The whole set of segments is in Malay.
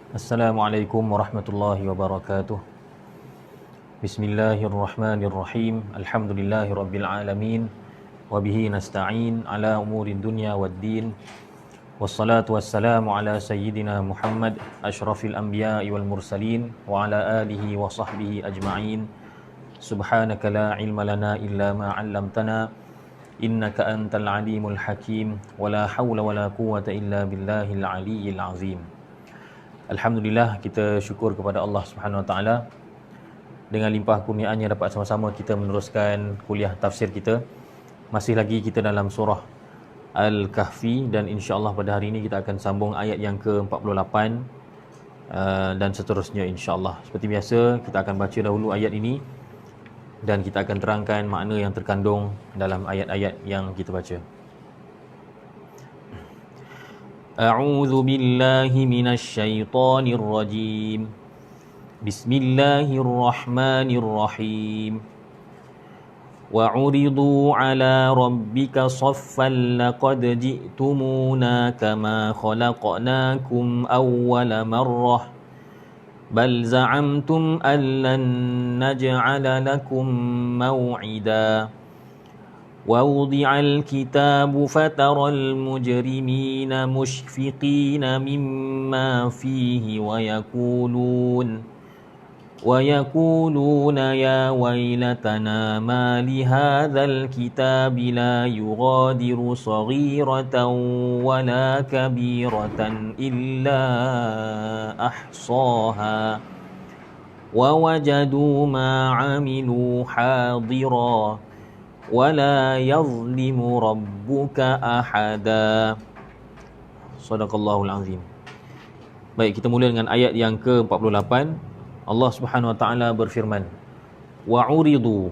Assalamualaikum warahmatullahi wabarakatuh. Bismillahirrahmanirrahim. Alhamdulillahi rabbil alamin. Wabihi nasta'in ala umuri dunya waddin. Wassalatu wassalamu ala sayyidina Muhammad ashrafil anbiya'i wal mursalin wa ala alihi wa sahbihi ajma'in. Subhanaka la ilma lana illa ma 'allamtana innaka antal alimul hakim wa la hawla wa la quwwata illa billahil aliyyil azim. Alhamdulillah, kita syukur kepada Allah Subhanahu Wa Taala. Dengan limpah kurniaannya dapat sama-sama kita meneruskan kuliah tafsir kita. Masih lagi kita dalam surah Al-Kahfi dan insya-Allah pada hari ini kita akan sambung ayat yang ke-48 dan seterusnya insya-Allah. Seperti biasa, kita akan baca dahulu ayat ini dan kita akan terangkan makna yang terkandung dalam ayat-ayat yang kita baca. أعوذ بالله من الشيطان الرجيم بسم الله الرحمن الرحيم وعرضوا على ربك صفا لقد جئتمونا كما خلقناكم أول مرة بل زعمتم أن لن نجعل لكم موعدا ووضع الكتاب فترى المجرمين مشفقين مما فيه ويقولون يا ويلتنا ما لهذا الكتاب لا يغادر صغيرة ولا كبيرة إلا أحصاها ووجدوا ما عملوا حاضرا wala yazlimu rabbuka ahada. Shadaqallahul azim. Baik, kita mula dengan ayat yang ke-48. Allah Subhanahu wa taala berfirman, wa uridu,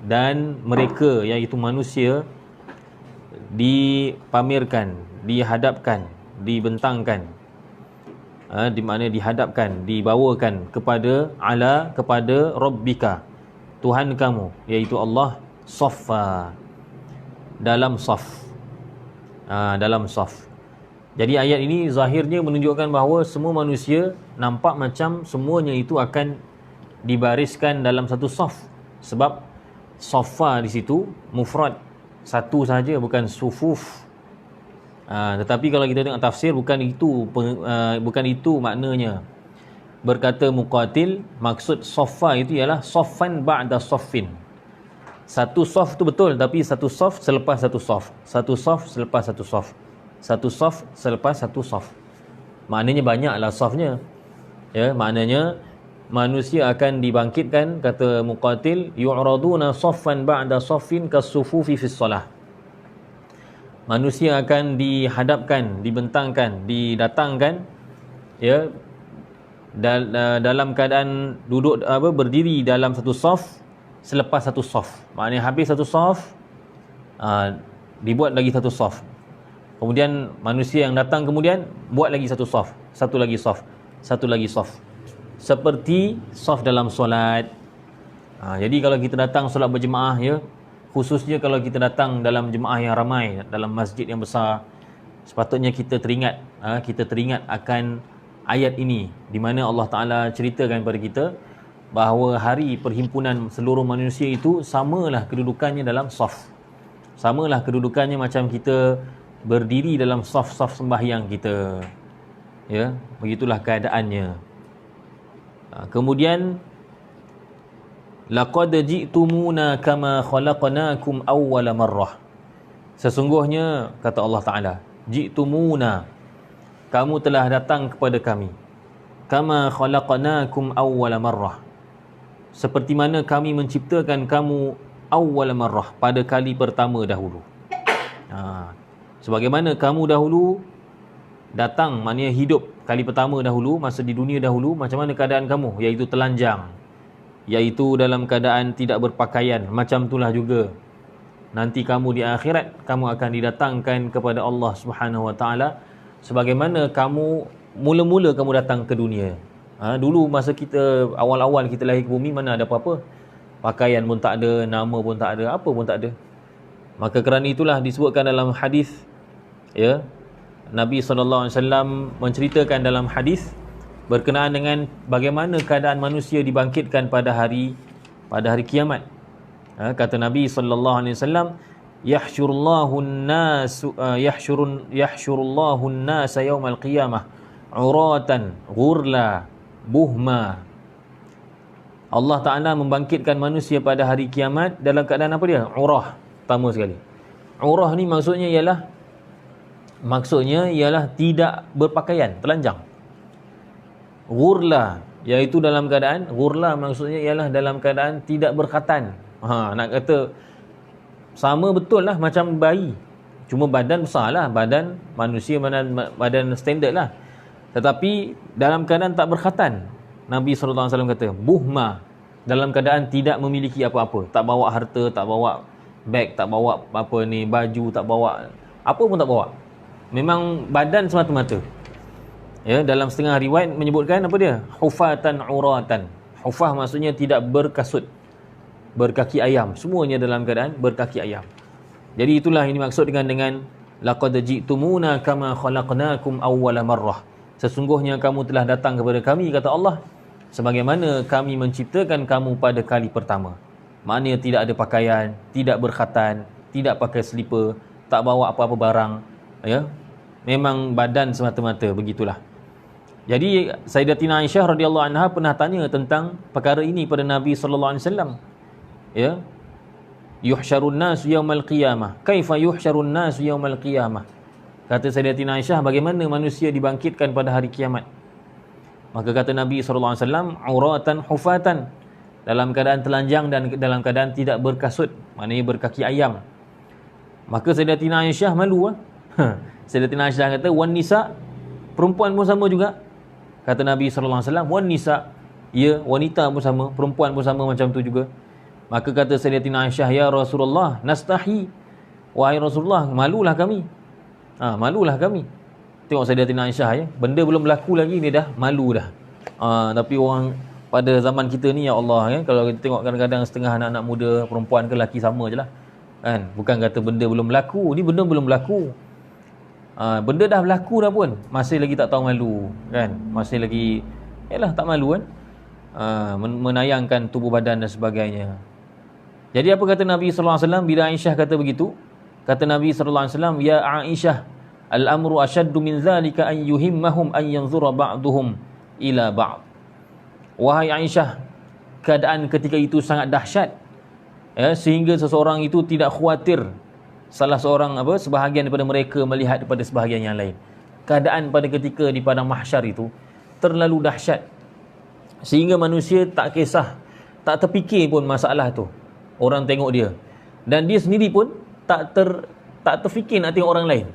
dan mereka iaitu manusia dipamerkan, dihadapkan, dibentangkan, di mana dihadapkan, dibawakan kepada rabbika, Tuhan kamu, iaitu Allah, saffa, dalam saf. Dalam saf. Jadi ayat ini zahirnya menunjukkan bahawa semua manusia nampak macam semuanya itu akan dibariskan dalam satu saf. Sebab saffa di situ mufrad, satu saja, bukan sufuf. Tetapi kalau kita tengok tafsir, bukan itu maknanya. Berkata Muqatil, maksud saffa itu ialah saffan ba'da saffin. Satu saf tu betul, tapi satu saf selepas satu saf. Satu saf selepas satu saf. Satu saf selepas satu saf. Maknanya banyaklah safnya. Ya, maknanya manusia akan dibangkitkan, kata Muqatil, yu'raduna saffan ba'da saffin kas-sufufi fis salah. Manusia akan dihadapkan, dibentangkan, didatangkan, ya, dalam keadaan duduk berdiri dalam satu saf selepas satu saf. Maknanya habis satu saf, dibuat lagi satu saf. Kemudian manusia yang datang kemudian buat lagi satu saf, satu lagi saf, satu lagi saf. Seperti saf dalam solat. Jadi kalau kita datang solat berjemaah, ya, khususnya kalau kita datang dalam jemaah yang ramai, dalam masjid yang besar, sepatutnya kita teringat akan ayat ini, di mana Allah Ta'ala ceritakan kepada kita bahawa hari perhimpunan seluruh manusia itu samalah kedudukannya dalam saf. Samalah kedudukannya macam kita berdiri dalam saf-saf sembahyang kita. Ya, begitulah keadaannya. Kemudian laqad ji'tumuna kama khalaqnakum awwala marrah. Sesungguhnya, kata Allah Ta'ala, ji'tumuna, kamu telah datang kepada kami, kama khalaqnakum awwala marrah, seperti mana kami menciptakan kamu awwal marrah, pada kali pertama dahulu. Sebagaimana kamu dahulu datang, maknanya hidup kali pertama dahulu, masa di dunia dahulu, macam mana keadaan kamu, iaitu telanjang, iaitu dalam keadaan tidak berpakaian. Macam itulah juga nanti kamu di akhirat, kamu akan didatangkan kepada Allah Subhanahu Wa Taala sebagaimana kamu mula-mula kamu datang ke dunia. Dulu masa kita awal-awal kita lahir ke bumi, mana ada apa-apa. Pakaian pun tak ada, nama pun tak ada, apa pun tak ada. Maka kerana itulah disebutkan dalam hadis, ya, Nabi SAW menceritakan dalam hadis berkenaan dengan bagaimana keadaan manusia dibangkitkan pada hari kiamat. Kata Nabi sallallahu alaihi wasallam, yahsyurullahu an-nas yahsyurullahu an-nas yaumal qiyamah uratan ghurla buhma. Allah Ta'ala membangkitkan manusia pada hari kiamat dalam keadaan apa dia? Urah. Pertama sekali, urah ni maksudnya ialah tidak berpakaian, telanjang. Ghurla, iaitu dalam keadaan, ghurla maksudnya ialah dalam keadaan tidak berkhatan. Nak kata sama betul lah macam bayi, cuma badan besar lah, badan manusia, badan standard lah, tetapi dalam keadaan tak berkhatan. Nabi SAW kata buhma, dalam keadaan tidak memiliki apa-apa, tak bawa harta, tak bawa beg, tak bawa baju, tak bawa apa pun, tak bawa, memang badan semata-mata. Ya, dalam setengah riwayat menyebutkan apa dia? Hufatan uratan. Hufah maksudnya tidak berkasut, berkaki ayam, semuanya dalam keadaan berkaki ayam. Jadi itulah ini maksud dengan laqad ji'tumuna kama khalaqnakum awwala marrah. Sesungguhnya kamu telah datang kepada kami, kata Allah, sebagaimana kami menciptakan kamu pada kali pertama. Maknanya tidak ada pakaian, tidak berkhatan, tidak pakai slipper, tak bawa apa-apa barang, ya. Memang badan semata-mata, begitulah. Jadi Sayyidatina Aisyah radhiyallahu anha pernah tanya tentang perkara ini pada Nabi sallallahu alaihi wasallam. Ya. Yuhsyarun nas yaumal qiyamah. Kaifa yuhsyarun nas yaumal qiyamah? Kata Sayyidatina Aisyah, bagaimana manusia dibangkitkan pada hari kiamat? Maka kata Nabi sallallahu alaihi wasallam, auratan hufatan, dalam keadaan telanjang dan dalam keadaan tidak berkasut, maknanya berkaki ayam. Maka Sayyidatina Aisyah malu. Sayyidatina Aisyah kata, wan nisa, perempuan pun sama juga. Kata Nabi sallallahu alaihi wasallam, wan nisa, ya, wanita pun sama, perempuan pun sama macam tu juga. Maka kata Sayyidatina Aisyah, ya Rasulullah, nastahi, wahai Rasulullah, malulah kami. Malulah kami. Tengok Sayyidatina Aisyah, ya, benda belum berlaku lagi ni dah malu dah. Tapi orang pada zaman kita ni, ya Allah, ya, kalau kita tengok kadang-kadang setengah anak-anak muda, perempuan ke lelaki sama je lah, kan? Bukan kata benda belum berlaku, ni benda belum berlaku. Benda dah berlaku dah pun masih lagi tak tahu malu, kan? Masih lagi yalah tak malu, kan? Menayangkan tubuh badan dan sebagainya. Jadi apa kata Nabi sallallahu alaihi wasallam bila Aisyah kata begitu? Kata Nabi sallallahu alaihi wasallam, ya Aisyah, al-amru ashaddu min zalika an yuhimmahum an yanzura ba'duhum ila ba'd. Wahai Aisyah, keadaan ketika itu sangat dahsyat, ya, sehingga seseorang itu tidak khawatir salah seorang sebahagian daripada mereka melihat kepada sebahagian yang lain. Keadaan pada ketika di padang mahsyar itu terlalu dahsyat sehingga manusia tak kisah, tak terfikir pun masalah tu. Orang tengok dia dan dia sendiri pun tak terfikir nak tengok orang lain.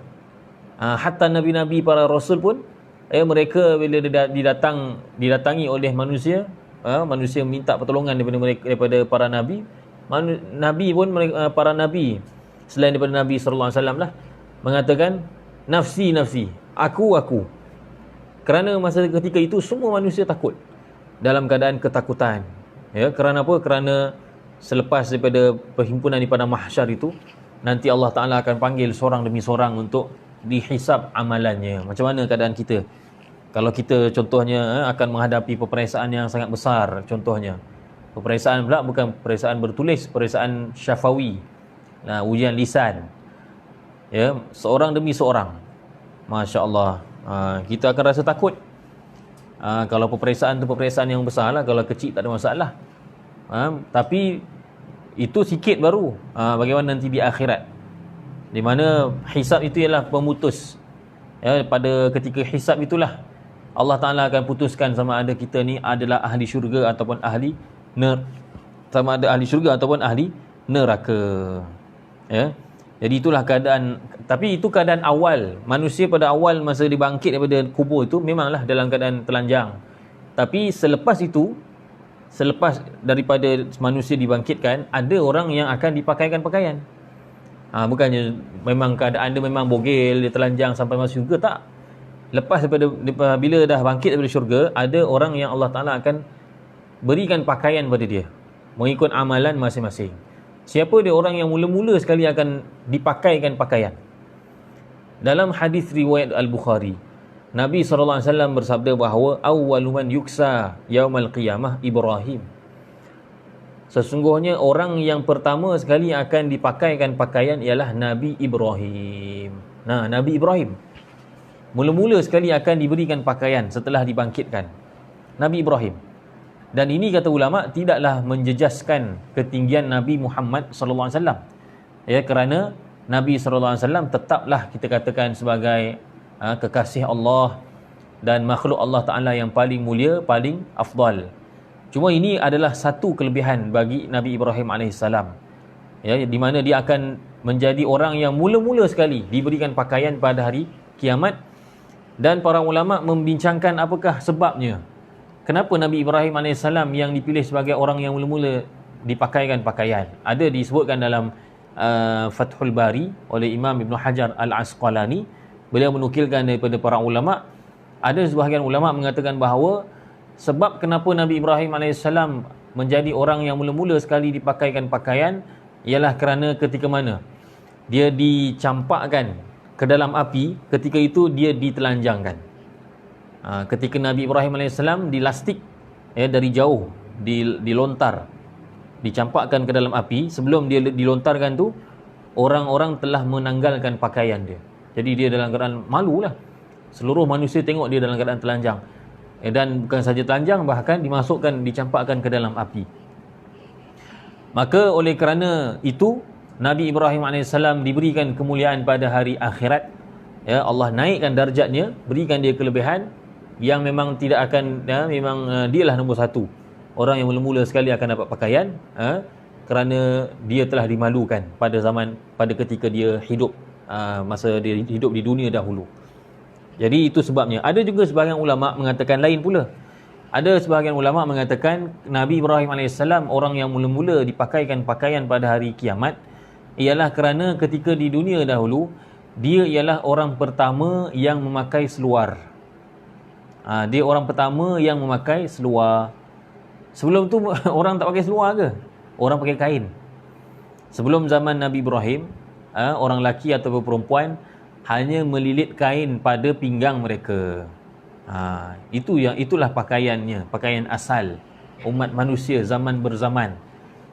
Hatta nabi-nabi, para rasul pun mereka bila didatangi oleh manusia, manusia minta pertolongan daripada para nabi. Nabi pun para nabi selain daripada Nabi sallallahu alaihi wasallam lah mengatakan nafsi nafsi, aku. Kerana masa ketika itu semua manusia takut, dalam keadaan ketakutan. Ya, kerana apa? Kerana selepas daripada perhimpunan di padang mahsyar itu, nanti Allah Taala akan panggil seorang demi seorang untuk dihisab amalannya. Macam mana keadaan kita? Kalau kita contohnya akan menghadapi peperiksaan yang sangat besar, contohnya peperiksaan pula bukan peperiksaan bertulis, peperiksaan syafawi, ujian lisan, ya, seorang demi seorang. Masya Allah, kita akan rasa takut. Kalau peperiksaan tu peperiksaan yang besar lah, kalau kecil tak ada masalah. Tapi itu sikit baru. Bagaimana nanti di akhirat, di mana hisab itu ialah pemutus. Ya, pada ketika hisab itulah Allah Ta'ala akan putuskan sama ada kita ni adalah ahli syurga ataupun ahli sama ada ahli syurga ataupun ahli neraka. Ya. Jadi itulah keadaan. Tapi itu keadaan awal. Manusia pada awal masa dibangkit daripada kubur itu memanglah dalam keadaan telanjang. Tapi selepas itu, selepas daripada manusia dibangkitkan, ada orang yang akan dipakaikan pakaian. Bukannya memang keadaan dia memang bogel, dia telanjang sampai masuk syurga, tak. Lepas daripada bila dah bangkit daripada syurga, ada orang yang Allah Ta'ala akan berikan pakaian pada dia mengikut amalan masing-masing. Siapa dia orang yang mula-mula sekali akan dipakaikan pakaian? Dalam hadis riwayat Al-Bukhari, Nabi SAW bersabda bahawa awwalu man yuksa yaumal qiyamah Ibrahim. Sesungguhnya orang yang pertama sekali akan dipakaikan pakaian ialah Nabi Ibrahim. Nah, Nabi Ibrahim mula-mula sekali akan diberikan pakaian setelah dibangkitkan. Nabi Ibrahim. Dan ini kata ulama tidaklah menjejaskan ketinggian Nabi Muhammad sallallahu alaihi wasallam. Ya, kerana Nabi sallallahu alaihi wasallam tetaplah kita katakan sebagai kekasih Allah dan makhluk Allah Taala yang paling mulia, paling afdal. Cuma ini adalah satu kelebihan bagi Nabi Ibrahim alaihissalam. Ya, di mana dia akan menjadi orang yang mula-mula sekali diberikan pakaian pada hari kiamat, dan para ulama membincangkan apakah sebabnya. Kenapa Nabi Ibrahim AS yang dipilih sebagai orang yang mula-mula dipakaikan pakaian? Ada disebutkan dalam Fathul Bari oleh Imam Ibn Hajar Al-Asqalani. Beliau menukilkan daripada para ulama. Ada sebahagian ulama mengatakan bahawa sebab kenapa Nabi Ibrahim AS menjadi orang yang mula-mula sekali dipakaikan pakaian ialah kerana ketika mana dia dicampakkan ke dalam api, ketika itu dia ditelanjangkan. Ketika Nabi Ibrahim AS dilastik dari jauh, dilontar, dicampakkan ke dalam api, sebelum dia dilontarkan tu, orang-orang telah menanggalkan pakaian dia. Jadi dia dalam keadaan malu lah. Seluruh manusia tengok dia dalam keadaan telanjang. Dan bukan saja telanjang, bahkan dicampakkan ke dalam api. Maka oleh kerana itu, Nabi Ibrahim AS diberikan kemuliaan pada hari akhirat. Ya, Allah naikkan darjatnya, berikan dia kelebihan yang memang tidak akan, memang dialah nombor satu orang yang mula-mula sekali akan dapat pakaian, kerana dia telah dimalukan pada ketika dia hidup, masa dia hidup di dunia dahulu. Jadi itu sebabnya. Ada juga sebahagian ulama mengatakan lain pula. Ada sebahagian ulama mengatakan Nabi Ibrahim AS orang yang mula-mula dipakaikan pakaian pada hari kiamat ialah kerana ketika di dunia dahulu dia ialah orang pertama yang memakai seluar. Dia orang pertama yang memakai seluar. Sebelum tu orang tak pakai seluar ke? Orang pakai kain. Sebelum zaman Nabi Ibrahim, orang lelaki atau perempuan hanya melilit kain pada pinggang mereka. Itulah pakaiannya, pakaian asal umat manusia zaman berzaman.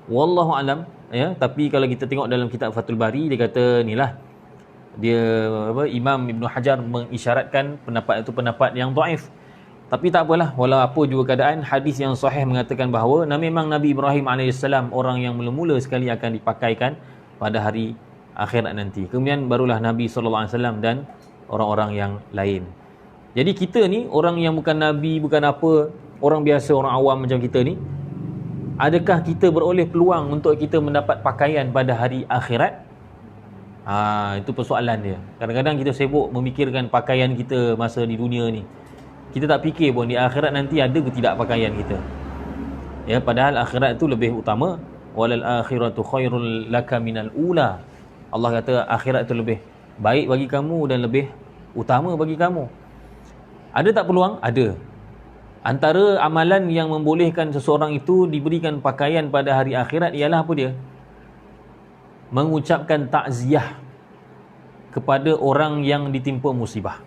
Wallahu alam, ya. Tapi kalau kita tengok dalam kitab Fathul Bari, dia kata inilah dia Imam Ibn Hajar mengisyaratkan pendapat itu pendapat yang dhaif. Tapi tak apalah, walau apa juga keadaan, hadis yang sahih mengatakan bahawa memang Nabi Ibrahim AS orang yang mula-mula sekali akan dipakaikan pada hari akhirat nanti. Kemudian barulah Nabi SAW dan orang-orang yang lain. Jadi kita ni, orang yang bukan Nabi, bukan apa, orang biasa, orang awam macam kita ni, adakah kita beroleh peluang untuk kita mendapat pakaian pada hari akhirat? Itu persoalan dia. Kadang-kadang kita sibuk memikirkan pakaian kita masa di dunia ni. Kita tak fikir pun di akhirat nanti ada ke tidak pakaian kita. Ya, padahal akhirat itu lebih utama. Walal akhiratu khairul laka minal ula. Allah kata akhirat itu lebih baik bagi kamu dan lebih utama bagi kamu. Ada tak peluang? Ada. Antara amalan yang membolehkan seseorang itu diberikan pakaian pada hari akhirat ialah apa dia? Mengucapkan takziah kepada orang yang ditimpa musibah.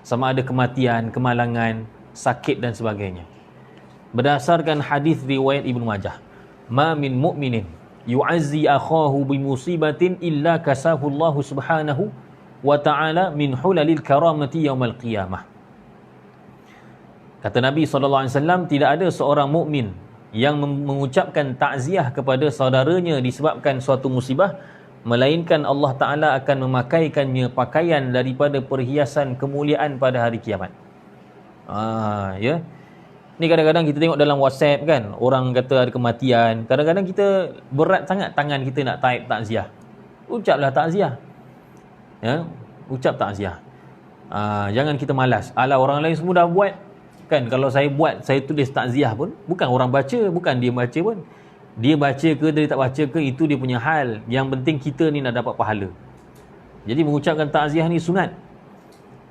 Sama ada kematian, kemalangan, sakit dan sebagainya. Berdasarkan hadis riwayat Ibnu Majah, ma min mu'minin yu'azzi akhahu bi musibatin illa kasahu Allah Subhanahu wa ta'ala min hulalil karamati yaumil qiyamah. Kata Nabi SAW, tidak ada seorang mukmin yang mengucapkan takziah kepada saudaranya disebabkan suatu musibah, melainkan Allah Ta'ala akan memakaikannya pakaian daripada perhiasan kemuliaan pada hari kiamat. Ya. Ni kadang-kadang kita tengok dalam WhatsApp kan, orang kata ada kematian. Kadang-kadang kita berat sangat tangan kita nak type takziah. Ucaplah takziah. Ya, ucap takziah. Jangan kita malas. Alah, orang lain semua dah buat. Kan kalau saya buat, saya tulis takziah pun, bukan orang baca, bukan dia baca pun. Dia baca ke, dia tak baca ke, itu dia punya hal. Yang penting kita ni nak dapat pahala. Jadi mengucapkan takziah ni sunat.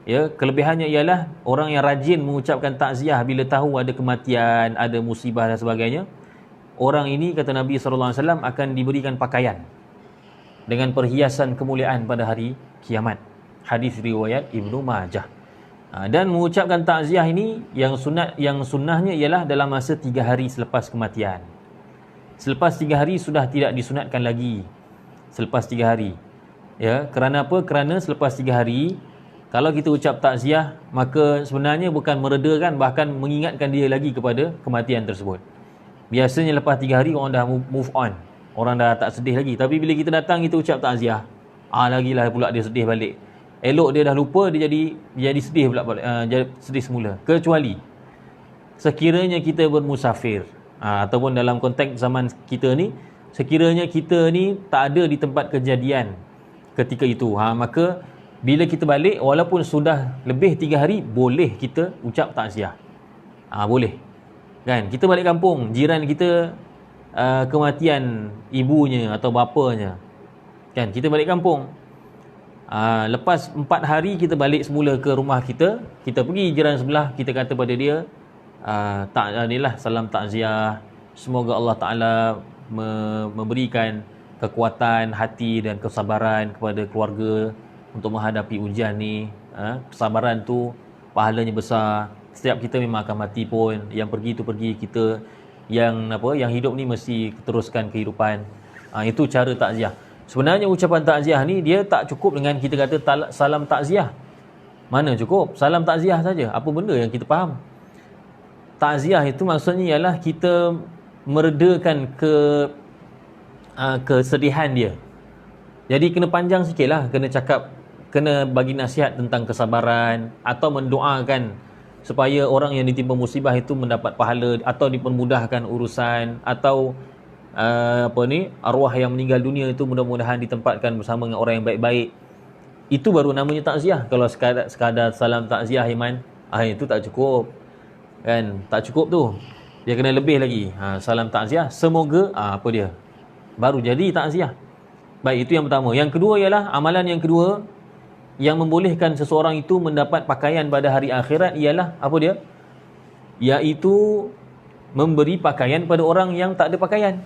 Ya, kelebihannya ialah orang yang rajin mengucapkan takziah bila tahu ada kematian, ada musibah dan sebagainya. Orang ini, kata Nabi SAW, akan diberikan pakaian dengan perhiasan kemuliaan pada hari kiamat. Hadis riwayat Ibnu Majah. Dan mengucapkan takziah ini yang sunnahnya ialah dalam masa 3 hari selepas kematian. Selepas 3 hari sudah tidak disunatkan lagi. Selepas 3 hari. Ya, kerana apa? Kerana selepas 3 hari kalau kita ucap takziah, maka sebenarnya bukan meredakan, bahkan mengingatkan dia lagi kepada kematian tersebut. Biasanya lepas 3 hari orang dah move on. Orang dah tak sedih lagi. Tapi bila kita datang kita ucap takziah, lagilah pula dia sedih balik. Elok dia dah lupa, dia jadi sedih pula balik, sedih semula. Kecuali sekiranya kita bermusafir, ataupun dalam konteks zaman kita ni, sekiranya kita ni tak ada di tempat kejadian ketika itu, maka bila kita balik walaupun sudah lebih 3 hari, boleh kita ucap takziah. Boleh. Kan? Kita balik kampung, jiran kita kematian ibunya atau bapanya. Kan? Kita balik kampung. Lepas 4 hari kita balik semula ke rumah kita, kita pergi jiran sebelah, kita kata pada dia, inilah salam takziah, semoga Allah Ta'ala memberikan kekuatan hati dan kesabaran kepada keluarga untuk menghadapi ujian ni. Kesabaran tu pahalanya besar. Setiap kita memang akan mati pun, yang pergi tu pergi, kita yang hidup ni mesti teruskan kehidupan. Itu cara takziah. Sebenarnya ucapan takziah ni dia tak cukup dengan kita kata salam takziah. Mana cukup? Salam takziah saja. Apa benda yang kita faham? Takziah itu maksudnya ialah kita meredakan kesedihan dia. Jadi kena panjang sikit lah. Kena bagi nasihat tentang kesabaran, atau mendoakan supaya orang yang ditimpa musibah itu mendapat pahala, atau dipermudahkan urusan, atau arwah yang meninggal dunia itu mudah-mudahan ditempatkan bersama dengan orang yang baik-baik. Itu baru namanya takziah. Kalau sekadar salam takziah, Iman, itu tak cukup. Kan? Tak cukup tu. Dia kena lebih lagi. Salam takziah, semoga baru jadi takziah. Baik, itu yang pertama. Yang kedua ialah amalan yang kedua yang membolehkan seseorang itu mendapat pakaian pada hari akhirat ialah apa dia? Iaitu memberi pakaian pada orang yang tak ada pakaian.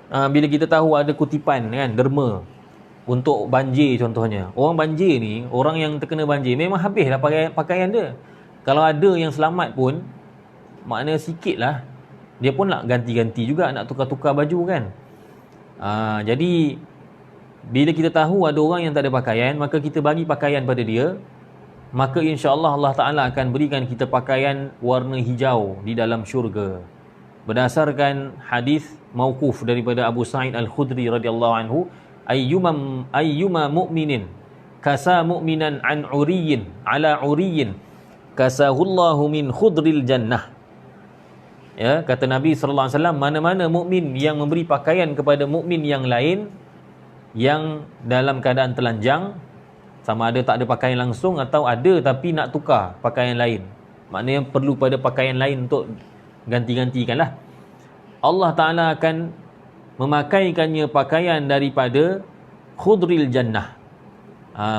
Bila kita tahu ada kutipan, kan, derma untuk banjir contohnya. Orang banjir ni, orang yang terkena banjir, memang habislah pakaian dia. Kalau ada yang selamat pun, makna sikit lah. Dia pun nak ganti-ganti juga, nak tukar-tukar baju, kan. Jadi bila kita tahu ada orang yang tak ada pakaian, maka kita bagi pakaian pada dia, maka insya-Allah Allah Ta'ala akan berikan kita pakaian warna hijau di dalam syurga. Berdasarkan hadis mauquf daripada Abu Sa'id Al-Khudri radhiyallahu anhu, ayyuma mu'minin kasa mu'minan an uriyin ala uriyin kasahullahu min khudril jannah. Ya, kata Nabi sallallahu alaihi wasallam, mana-mana mukmin yang memberi pakaian kepada mukmin yang lain yang dalam keadaan telanjang, sama ada tak ada pakaian langsung atau ada tapi nak tukar pakaian lain, maknanya perlu pada pakaian lain untuk ganti-gantikanlah, Allah Ta'ala akan memakaikannya pakaian daripada khudril jannah.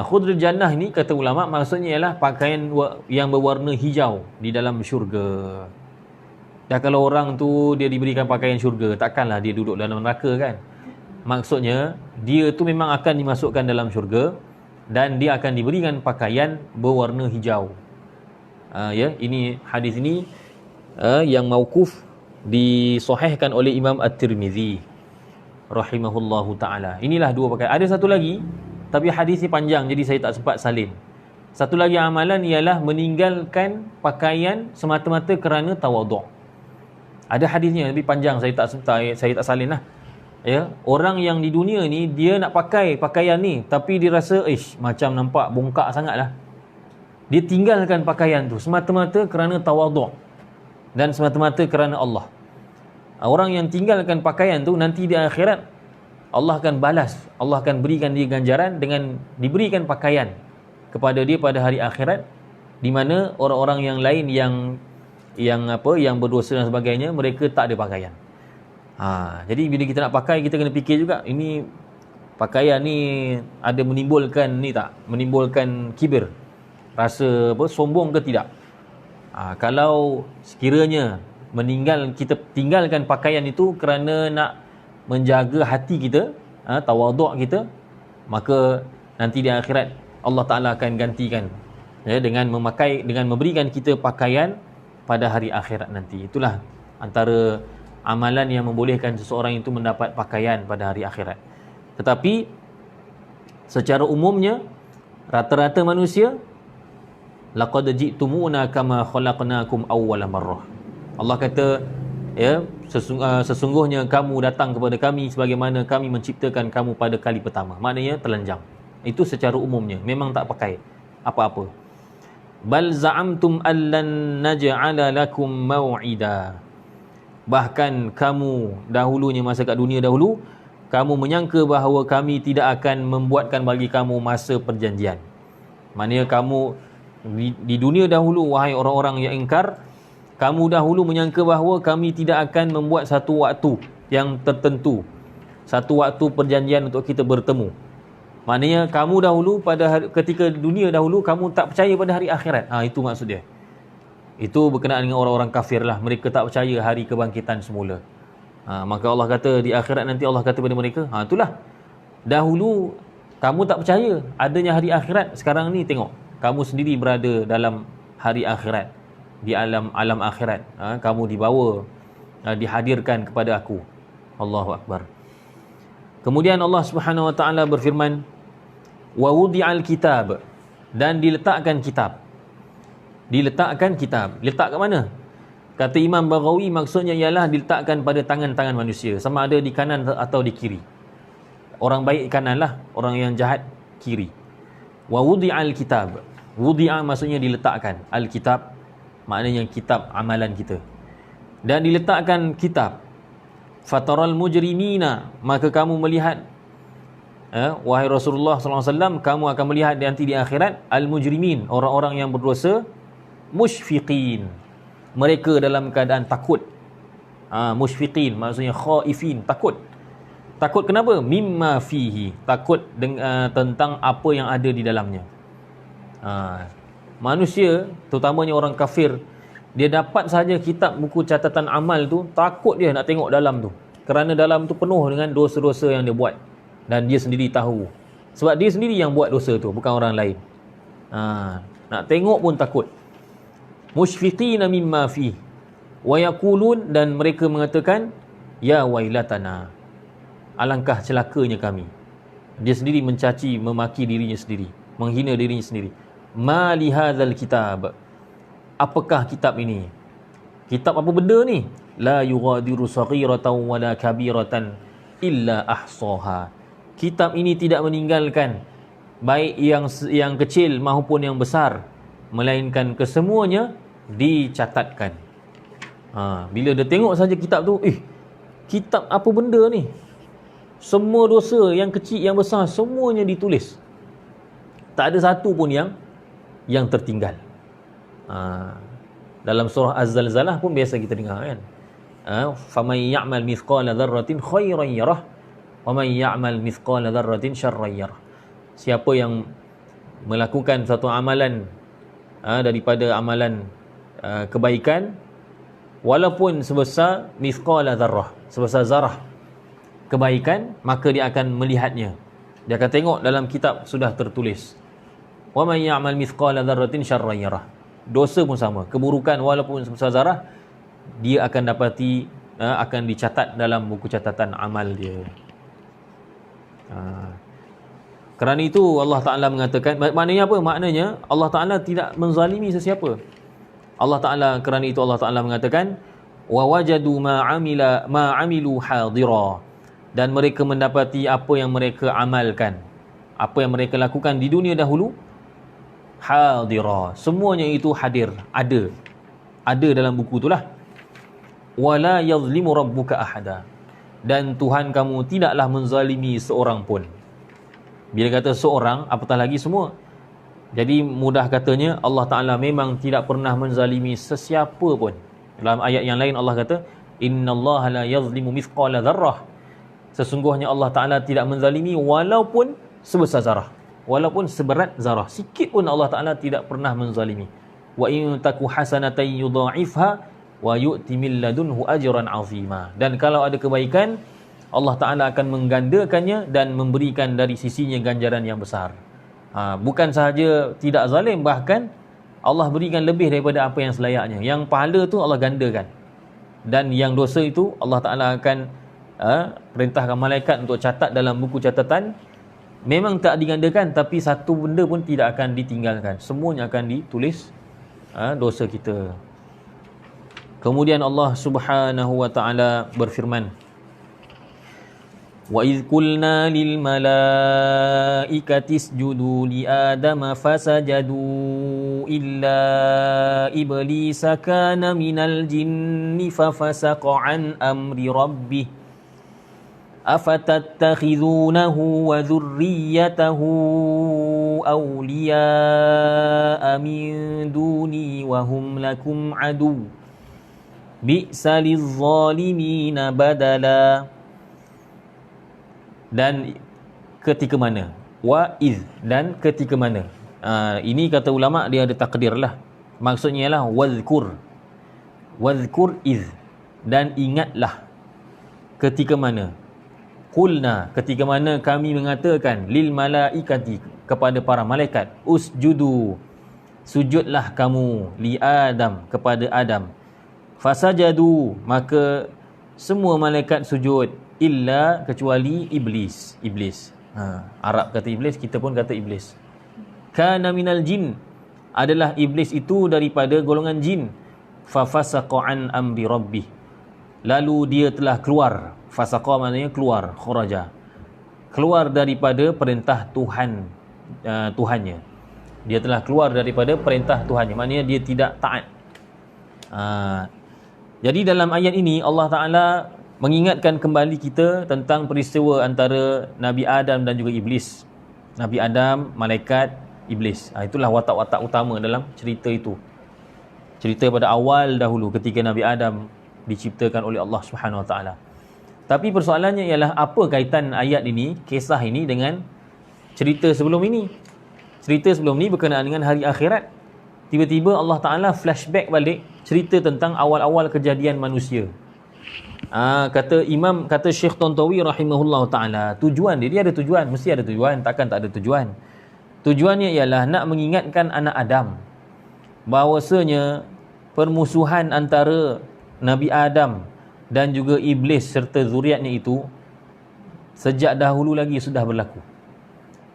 Khudril jannah ni kata ulama maksudnya ialah pakaian yang berwarna hijau di dalam syurga. Dah kalau orang tu dia diberikan pakaian syurga, takkanlah dia duduk dalam neraka, kan. Maksudnya dia tu memang akan dimasukkan dalam syurga dan dia akan diberikan pakaian berwarna hijau. Ini hadis ini yang mauquf disahihkan oleh Imam At-Tirmizi rahimahullahu taala. Inilah dua pakaian. Ada satu lagi tapi hadis ni panjang jadi saya tak sempat salin. Satu lagi amalan ialah meninggalkan pakaian semata-mata kerana tawaduk. Ada hadisnya lebih panjang, saya tak salin lah. Ya, orang yang di dunia ni dia nak pakai pakaian ni tapi dia rasa macam nampak bongkak sangatlah. Dia tinggalkan pakaian tu semata-mata kerana tawaduk dan semata-mata kerana Allah. Orang yang tinggalkan pakaian tu nanti di akhirat Allah akan balas, Allah akan berikan dia ganjaran dengan diberikan pakaian kepada dia pada hari akhirat, di mana orang-orang yang lain yang berdosa dan sebagainya, mereka tak ada pakaian. Jadi bila kita nak pakai, kita kena fikir juga, ini pakaian ni ada menimbulkan kibir, rasa sombong ke tidak. Kalau sekiranya kita tinggalkan pakaian itu kerana nak menjaga hati kita, tawaduk kita, maka nanti di akhirat Allah Ta'ala akan gantikan ya, dengan memberikan kita pakaian pada hari akhirat nanti. Itulah antara amalan yang membolehkan seseorang itu mendapat pakaian pada hari akhirat. Tetapi secara umumnya rata-rata manusia, laqad ji'tumuna kama khalaqnakum awwala marrah. Allah kata, ya, sesungguhnya kamu datang kepada kami sebagaimana kami menciptakan kamu pada kali pertama. Maknanya telanjang. Itu secara umumnya, memang tak pakai apa-apa. Bal za'amtum allan naj'ala lakum maw'ida. Bahkan kamu dahulunya, masa kat dunia dahulu, kamu menyangka bahawa kami tidak akan membuatkan bagi kamu masa perjanjian. Maknanya kamu di dunia dahulu, wahai orang-orang yang ingkar, kamu dahulu menyangka bahawa kami tidak akan membuat satu waktu yang tertentu, satu waktu perjanjian untuk kita bertemu. Maknanya kamu dahulu ketika dunia dahulu, kamu tak percaya pada hari akhirat. Itu maksud dia. Itu berkenaan dengan orang-orang kafir lah. Mereka tak percaya hari kebangkitan semula. Maka Allah kata di akhirat nanti, Allah kata kepada mereka, itulah, dahulu kamu tak percaya adanya hari akhirat. Sekarang ni tengok, kamu sendiri berada dalam hari akhirat, di alam akhirat. Kamu dibawa, dihadirkan kepada aku. Allahu Akbar. Kemudian Allah Subhanahu Wa Taala berfirman, wa wudi'al kitab, dan diletakkan kitab. Diletakkan kitab. Letak kat mana? Kata Imam Baghawi, maksudnya ialah diletakkan pada tangan-tangan manusia, sama ada di kanan atau di kiri. Orang baik kanan lah, orang yang jahat kiri. Wa wudi'al kitab. Wudi'a maksudnya diletakkan. Al-kitab maknanya kitab amalan kita. Dan diletakkan kitab. Fataral mujrimina, maka kamu melihat, wahai Rasulullah SAW, kamu akan melihat nanti di akhirat al-mujrimin, orang-orang yang berdosa, musyfiqin, mereka dalam keadaan takut. Musyfiqin maksudnya khaifin, takut. Takut kenapa? Mimma fihi, takut tentang apa yang ada di dalamnya. Manusia, terutamanya orang kafir, dia dapat saja kitab buku catatan amal tu, takut dia nak tengok dalam tu, kerana dalam tu penuh dengan dosa-dosa yang dia buat, dan dia sendiri tahu, sebab dia sendiri yang buat dosa tu, bukan orang lain. Nak tengok pun takut. Musyfiqina mimma fihi wa yaqulun, dan mereka mengatakan, ya wailatana, alangkah celakanya kami. Dia sendiri mencaci, memaki dirinya sendiri, menghina dirinya sendiri. Ma li hadzal kitab, apakah kitab ini? Kitab apa benda ni? La yughadiru saghiratan wala kabiratan illa ahsaha. Kitab ini tidak meninggalkan baik yang kecil maupun yang besar, melainkan kesemuanya dicatatkan. Bila dia tengok saja kitab tu, kitab apa benda ni? Semua dosa yang kecil yang besar semuanya ditulis. Tak ada satu pun yang tertinggal. Dalam surah Az-Zalzalah pun biasa kita dengar kan. Faman ya'mal mithqala dzarratin khairan yarah wa man ya'mal mithqala dzarratin syarran yarah. Siapa yang melakukan satu amalan daripada amalan kebaikan, walaupun sebesar mithqala dzarrah, sebesar zarah kebaikan, maka dia akan melihatnya. Dia akan tengok dalam kitab sudah tertulis. Wa man ya'mal mithqala dzarratin syarran yarah. Dosa pun sama, keburukan walaupun sebesar zarah, dia akan dapati, akan dicatat dalam buku catatan amal dia. Kerana itu Allah Ta'ala mengatakan, maknanya apa? Maknanya Allah Ta'ala tidak menzalimi sesiapa. Allah Ta'ala, kerana itu Allah Ta'ala mengatakan, wa wajadu ma amilu hadira, dan mereka mendapati apa yang mereka amalkan, apa yang mereka lakukan di dunia dahulu, hadira, semuanya itu hadir, ada dalam buku itulah. Wala yazlimu rabbuka ahada, dan Tuhan kamu tidaklah menzalimi seorang pun. Bila kata seorang, apatah lagi semua. Jadi mudah katanya, Allah Ta'ala memang tidak pernah menzalimi sesiapa pun. Dalam ayat yang lain Allah kata, innallaha la yazlimu mithqala dzarrah, sesungguhnya Allah Ta'ala tidak menzalimi walaupun sebesar zarah, walaupun seberat zarah, sikit pun Allah Ta'ala tidak pernah menzalimi. Wa in taku hasanatan yudha'ifha wa yu'ti min ladunhu ajran 'azima, dan kalau ada kebaikan, Allah Ta'ala akan menggandakannya dan memberikan dari sisinya ganjaran yang besar. Bukan sahaja tidak zalim, bahkan Allah berikan lebih daripada apa yang selayaknya. Yang pahala tu Allah gandakan. Dan yang dosa itu Allah Ta'ala akan perintahkan malaikat untuk catat dalam buku catatan. Memang tak digandakan, tapi satu benda pun tidak akan ditinggalkan. Semuanya akan ditulis dosa kita. Kemudian Allah Subhanahu wa Ta'ala berfirman, wa idh qulna lil malaikati isjudu li adama fasajadu illa iblisa kana minal jinni fafasaqa an amri rabbih afatattakhidunahu wa dhurriyyatahu awliya'a min duni wa hum lakum adu bi'sa lizzalimina badala. Dan ketika mana, wa iz, dan ketika mana. Ini kata ulama dia ada takdir lah. Maksudnya ialah wazkur iz, dan ingatlah ketika mana. Qulna, ketika mana kami mengatakan lil malaikati, kepada para malaikat, usjudu, sujudlah kamu, li Adam, kepada Adam. Fasajadu, maka semua malaikat sujud, illa, kecuali iblis. Arab kata iblis, kita pun kata iblis. Kana minal jin, adalah iblis itu daripada golongan jin. Fafasaqa an amri rabbih, lalu dia telah keluar. Fasaqa maknanya keluar, kharaja, keluar daripada perintah Tuhannya. Dia telah keluar daripada perintah Tuhannya, maknanya dia tidak taat. Jadi dalam ayat ini Allah Ta'ala mengingatkan kembali kita tentang peristiwa antara Nabi Adam dan juga iblis. Nabi Adam, malaikat, iblis. Itulah watak-watak utama dalam cerita itu. Cerita pada awal dahulu ketika Nabi Adam diciptakan oleh Allah Subhanahu Wa Taala. Tapi persoalannya ialah apa kaitan ayat ini, kisah ini dengan cerita sebelum ini? Cerita sebelum ini berkenaan dengan hari akhirat. Tiba-tiba Allah Ta'ala flashback balik cerita tentang awal-awal kejadian manusia. Kata Syekh Tantawi rahimahullah ta'ala, tujuan dia ada tujuan, mesti ada tujuan, takkan tak ada tujuan. Tujuannya ialah nak mengingatkan anak Adam bahawasanya permusuhan antara Nabi Adam dan juga iblis serta zuriatnya itu sejak dahulu lagi sudah berlaku.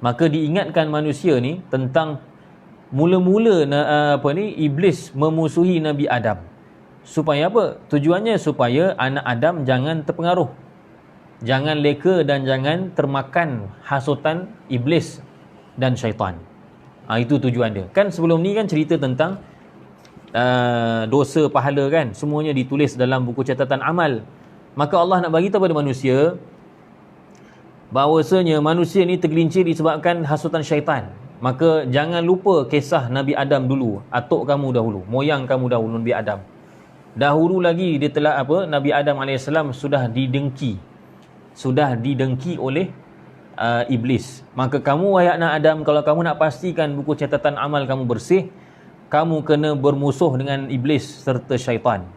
Maka diingatkan manusia ni tentang mula-mula iblis memusuhi Nabi Adam. Supaya apa? Tujuannya supaya anak Adam jangan terpengaruh, jangan leka dan jangan termakan hasutan iblis dan syaitan. Itu tujuan dia. Kan sebelum ni kan cerita tentang dosa pahala kan, semuanya ditulis dalam buku catatan amal. Maka Allah nak bagi tahu pada manusia bahawasanya manusia ni tergelincir disebabkan hasutan syaitan. Maka jangan lupa kisah Nabi Adam dulu, atuk kamu dahulu, moyang kamu dahulu, Nabi Adam. Dahulu lagi dia telah Nabi Adam AS sudah didengki oleh iblis. Maka kamu wahai anak Adam, kalau kamu nak pastikan buku catatan amal kamu bersih, kamu kena bermusuh dengan iblis serta syaitan.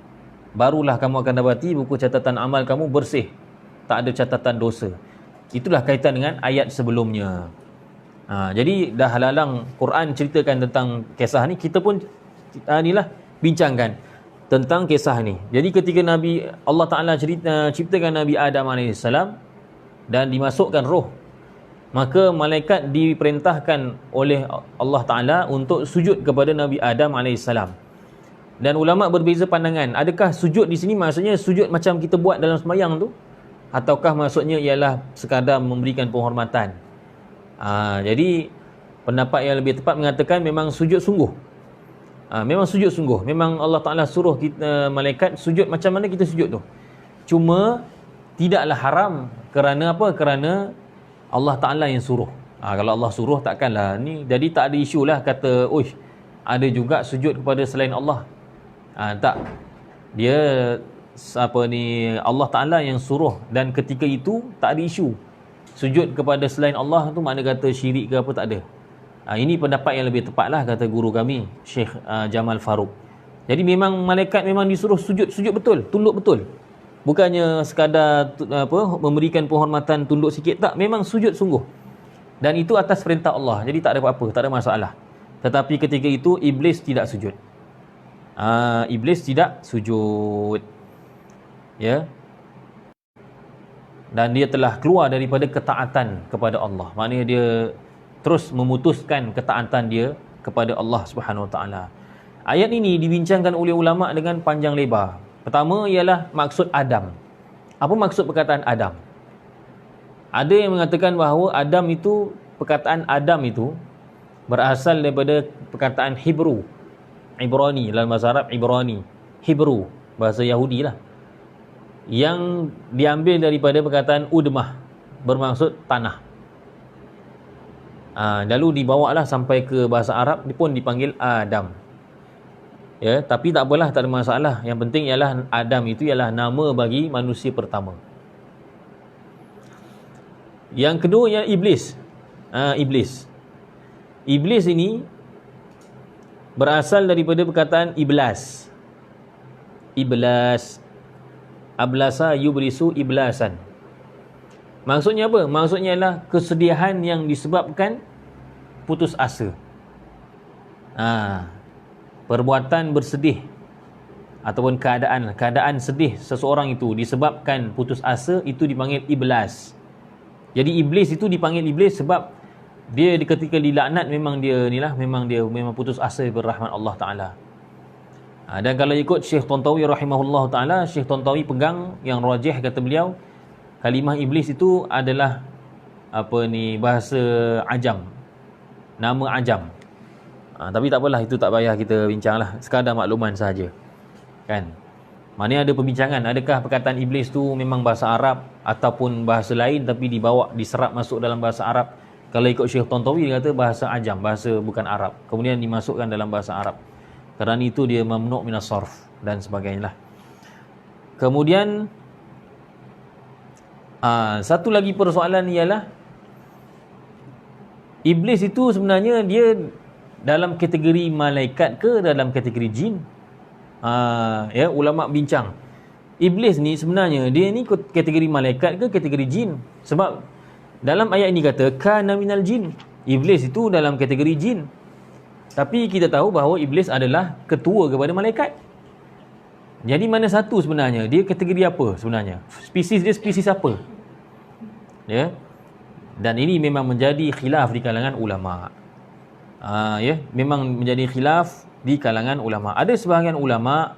Barulah kamu akan dapati buku catatan amal kamu bersih, tak ada catatan dosa. Itulah kaitan dengan ayat sebelumnya. Jadi dah lalang Quran ceritakan tentang kisah ni, kita pun inilah bincangkan tentang kisah ni. Jadi ketika Allah Ta'ala ciptakan Nabi Adam AS dan dimasukkan roh, maka malaikat diperintahkan oleh Allah Ta'ala untuk sujud kepada Nabi Adam AS. Dan ulama' berbeza pandangan, adakah sujud di sini maksudnya sujud macam kita buat dalam sembahyang tu, ataukah maksudnya ialah sekadar memberikan penghormatan. Jadi pendapat yang lebih tepat mengatakan memang sujud sungguh. Memang sujud sungguh. Memang Allah Ta'ala suruh kita malaikat sujud macam mana kita sujud tu. Cuma tidaklah haram. Kerana apa? Kerana Allah Ta'ala yang suruh. Kalau Allah suruh takkanlah ni. Jadi tak ada isu lah kata, ada juga sujud kepada selain Allah. Tak. Dia Allah Ta'ala yang suruh, dan ketika itu tak ada isu. Sujud kepada selain Allah tu makna kata syirik ke apa, tak ada. Ini pendapat yang lebih tepat lah kata guru kami Syekh Jamal Faruq. Jadi memang malaikat memang disuruh sujud betul, tunduk betul. Bukannya sekadar memberikan penghormatan, tunduk sikit, tak, memang sujud sungguh. Dan itu atas perintah Allah. Jadi tak ada apa-apa, tak ada masalah. Tetapi ketika itu iblis tidak sujud. Iblis tidak sujud. Ya. Dan dia telah keluar daripada ketaatan kepada Allah. Maknanya dia terus memutuskan ketaatan dia kepada Allah Subhanahu Wa Taala. Ayat ini dibincangkan oleh ulama dengan panjang lebar. Pertama ialah maksud Adam. Apa maksud perkataan Adam? Ada yang mengatakan bahawa Adam itu, perkataan Adam itu berasal daripada perkataan Hebrew, Ibrani, dalam bahasa Arab Ibrani, Hebrew, bahasa Yahudi lah, yang diambil daripada perkataan udmah, bermaksud tanah. Lalu dibawalah sampai ke bahasa Arab, dia pun dipanggil Adam. Ya, tapi tak apalah, tak ada masalah. Yang penting ialah Adam itu ialah nama bagi manusia pertama. Yang kedua ialah iblis. Iblis. Iblis ini berasal daripada perkataan iblas. Iblas. Ablasa yublisu iblasan. Maksudnya apa? Maksudnya ialah kesedihan yang disebabkan putus asa. Perbuatan bersedih ataupun keadaan sedih seseorang itu disebabkan putus asa, itu dipanggil iblas. Jadi iblis itu dipanggil iblis sebab dia ketika dilaknat memang dia memang putus asa daripada rahmat Allah Taala. Dan kalau ikut Syekh Tantawi rahimahullah taala, Syekh Tantawi pegang yang rajih, kata beliau, kalimah iblis itu adalah bahasa ajam, nama ajam. Tapi tak apalah, itu tak payah kita bincanglah, sekadar makluman sahaja. Kan? Maknanya ada perbincangan, adakah perkataan iblis tu memang bahasa Arab ataupun bahasa lain tapi diserap masuk dalam bahasa Arab. Kalau ikut Syekh Tantawi, dia kata bahasa ajam, bahasa bukan Arab, kemudian dimasukkan dalam bahasa Arab. Kerana itu dia mamnu' minas sarf dan sebagainya lah. Kemudian satu lagi persoalan ialah iblis itu sebenarnya dia dalam kategori malaikat ke dalam kategori jin? Ya, ulama bincang. Iblis ni sebenarnya dia ni kategori malaikat ke kategori jin? Sebab dalam ayat ini kata kana minal jin. Iblis itu dalam kategori jin. Tapi kita tahu bahawa iblis adalah ketua kepada malaikat. Jadi mana satu sebenarnya? Dia kategori apa sebenarnya? Spesies dia spesies apa? Ya. Dan ini memang menjadi khilaf di kalangan ulama. Ya, memang menjadi khilaf di kalangan ulama. Ada sebahagian ulama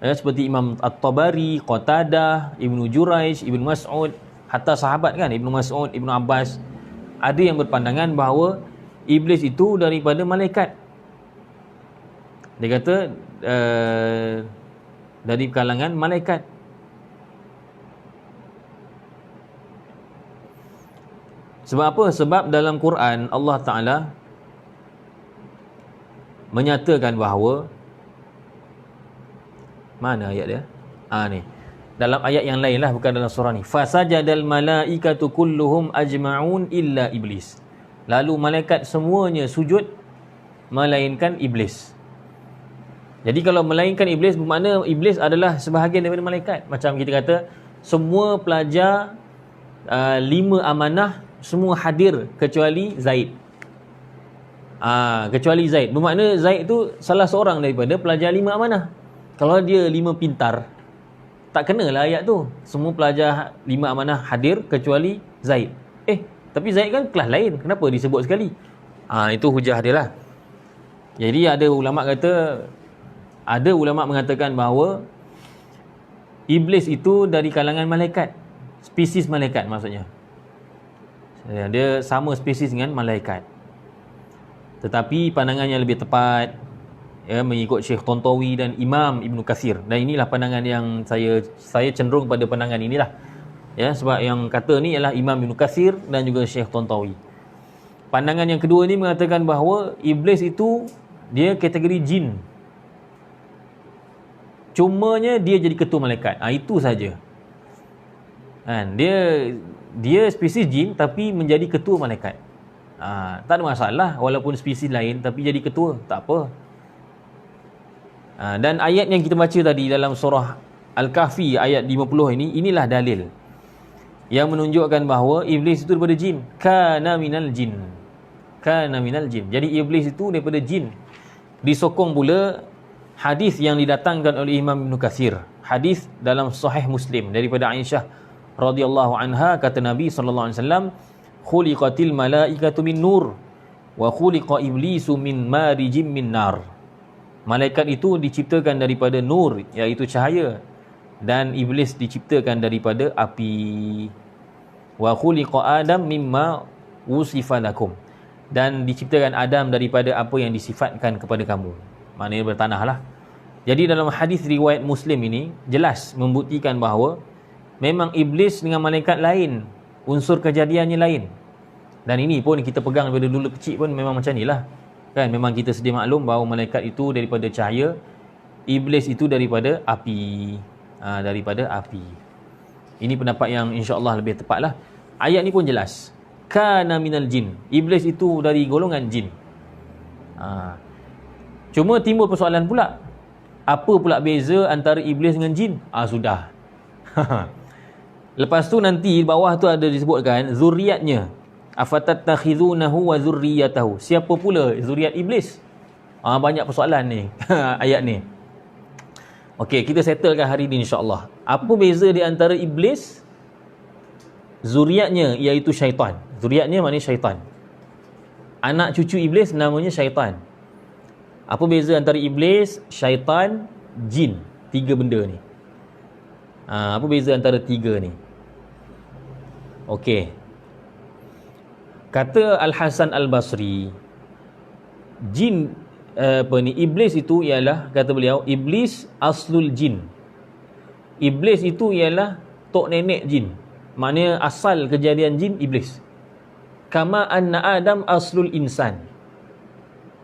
seperti Imam At-Tabari, Qatadah, Ibnu Jurayj, Ibnu Mas'ud, hatta sahabat kan, Ibnu Mas'ud, Ibnu Abbas, ada yang berpandangan bahawa iblis itu daripada malaikat. Dia kata dari kalangan malaikat. Sebab apa? Sebab dalam Quran Allah Ta'ala menyatakan bahawa, mana ayat dia? Ni. Dalam ayat yang lain lah, bukan dalam surah ni. Fasajadal malaikatu kulluhum ajma'un illa iblis. Lalu malaikat semuanya sujud melainkan iblis. Jadi kalau melainkan iblis, bermakna iblis adalah sebahagian daripada malaikat. Macam kita kata semua pelajar 5 amanah semua hadir kecuali Zaid. Kecuali Zaid. Bermakna Zaid tu salah seorang daripada pelajar 5 amanah. Kalau dia 5 pintar, tak kenalah ayat tu. Semua pelajar 5 amanah hadir kecuali Zaid. Tapi Zaid kan kelas lain, kenapa disebut sekali? Itu hujah dia lah. Jadi ada ulama mengatakan bahawa iblis itu dari kalangan malaikat. Spesies malaikat maksudnya. Dia sama spesies dengan malaikat. Tetapi pandangan yang lebih tepat, ya, mengikut Syekh Tantawi dan Imam Ibn Kathir, dan inilah pandangan yang saya cenderung pada pandangan inilah, ya, sebab yang kata ni ialah Imam Ibn Kathir dan juga Syekh Tantawi. Pandangan yang kedua ni mengatakan bahawa iblis itu dia kategori jin, cumanya dia jadi ketua malaikat. Itu saja. Dia spesies jin tapi menjadi ketua malaikat. Tak ada masalah walaupun spesies lain tapi jadi ketua, tak apa. Dan ayat yang kita baca tadi dalam surah Al-Kahfi ayat 50 inilah dalil. yang menunjukkan bahawa iblis itu daripada jin. Kana minal jin. Kana minal jin. Jadi iblis itu daripada jin. Disokong pula hadis yang didatangkan oleh Imam Ibn Katsir. Hadis dalam Sahih Muslim daripada Aisyah radhiyallahu anha, kata Nabi sallallahu alaihi wasallam, khuliqatil malaikatu min nur wa khuliqa iblisu min marijim min nar. Malaikat itu diciptakan daripada nur, iaitu cahaya, dan iblis diciptakan daripada api. Wa khuliqa Adam mimma wusifa lakum, dan diciptakan Adam daripada apa yang disifatkan kepada kamu. Maknanya bertanah lah. Jadi dalam hadis riwayat Muslim ini jelas membuktikan bahawa memang iblis dengan malaikat lain, unsur kejadiannya lain. Dan ini pun kita pegang daripada dulu kecil pun memang macam ni lah. Kan, memang kita sedia maklum bahawa malaikat itu daripada cahaya, iblis itu daripada api. Daripada api. Ini pendapat yang insya-Allah lebih tepat lah. Ayat ni pun jelas. Kana minal jin. Iblis itu dari golongan jin. Cuma timbul persoalan pula. Apa pula beza antara iblis dengan jin? Sudah. Lepas tu nanti bawah tu ada disebutkan zuriatnya. Afatattakhizunahu wa zurriyatahu. Siapa pula zuriat iblis? Banyak persoalan ni. Ayat ni. Okey, kita settlekan hari ni insya-Allah. Apa beza di antara iblis, zuriatnya iaitu syaitan. Zuriatnya maknanya syaitan. Anak cucu iblis namanya syaitan. Apa beza antara iblis, syaitan, jin? Tiga benda ni. Apa beza antara tiga ni? Okey. Kata Al-Hasan Al-Basri, jin iblis itu ialah, kata beliau, iblis aslul jin. Iblis itu ialah tok nenek jin. Maknanya asal kejadian jin iblis. Kama anna Adam aslul insan.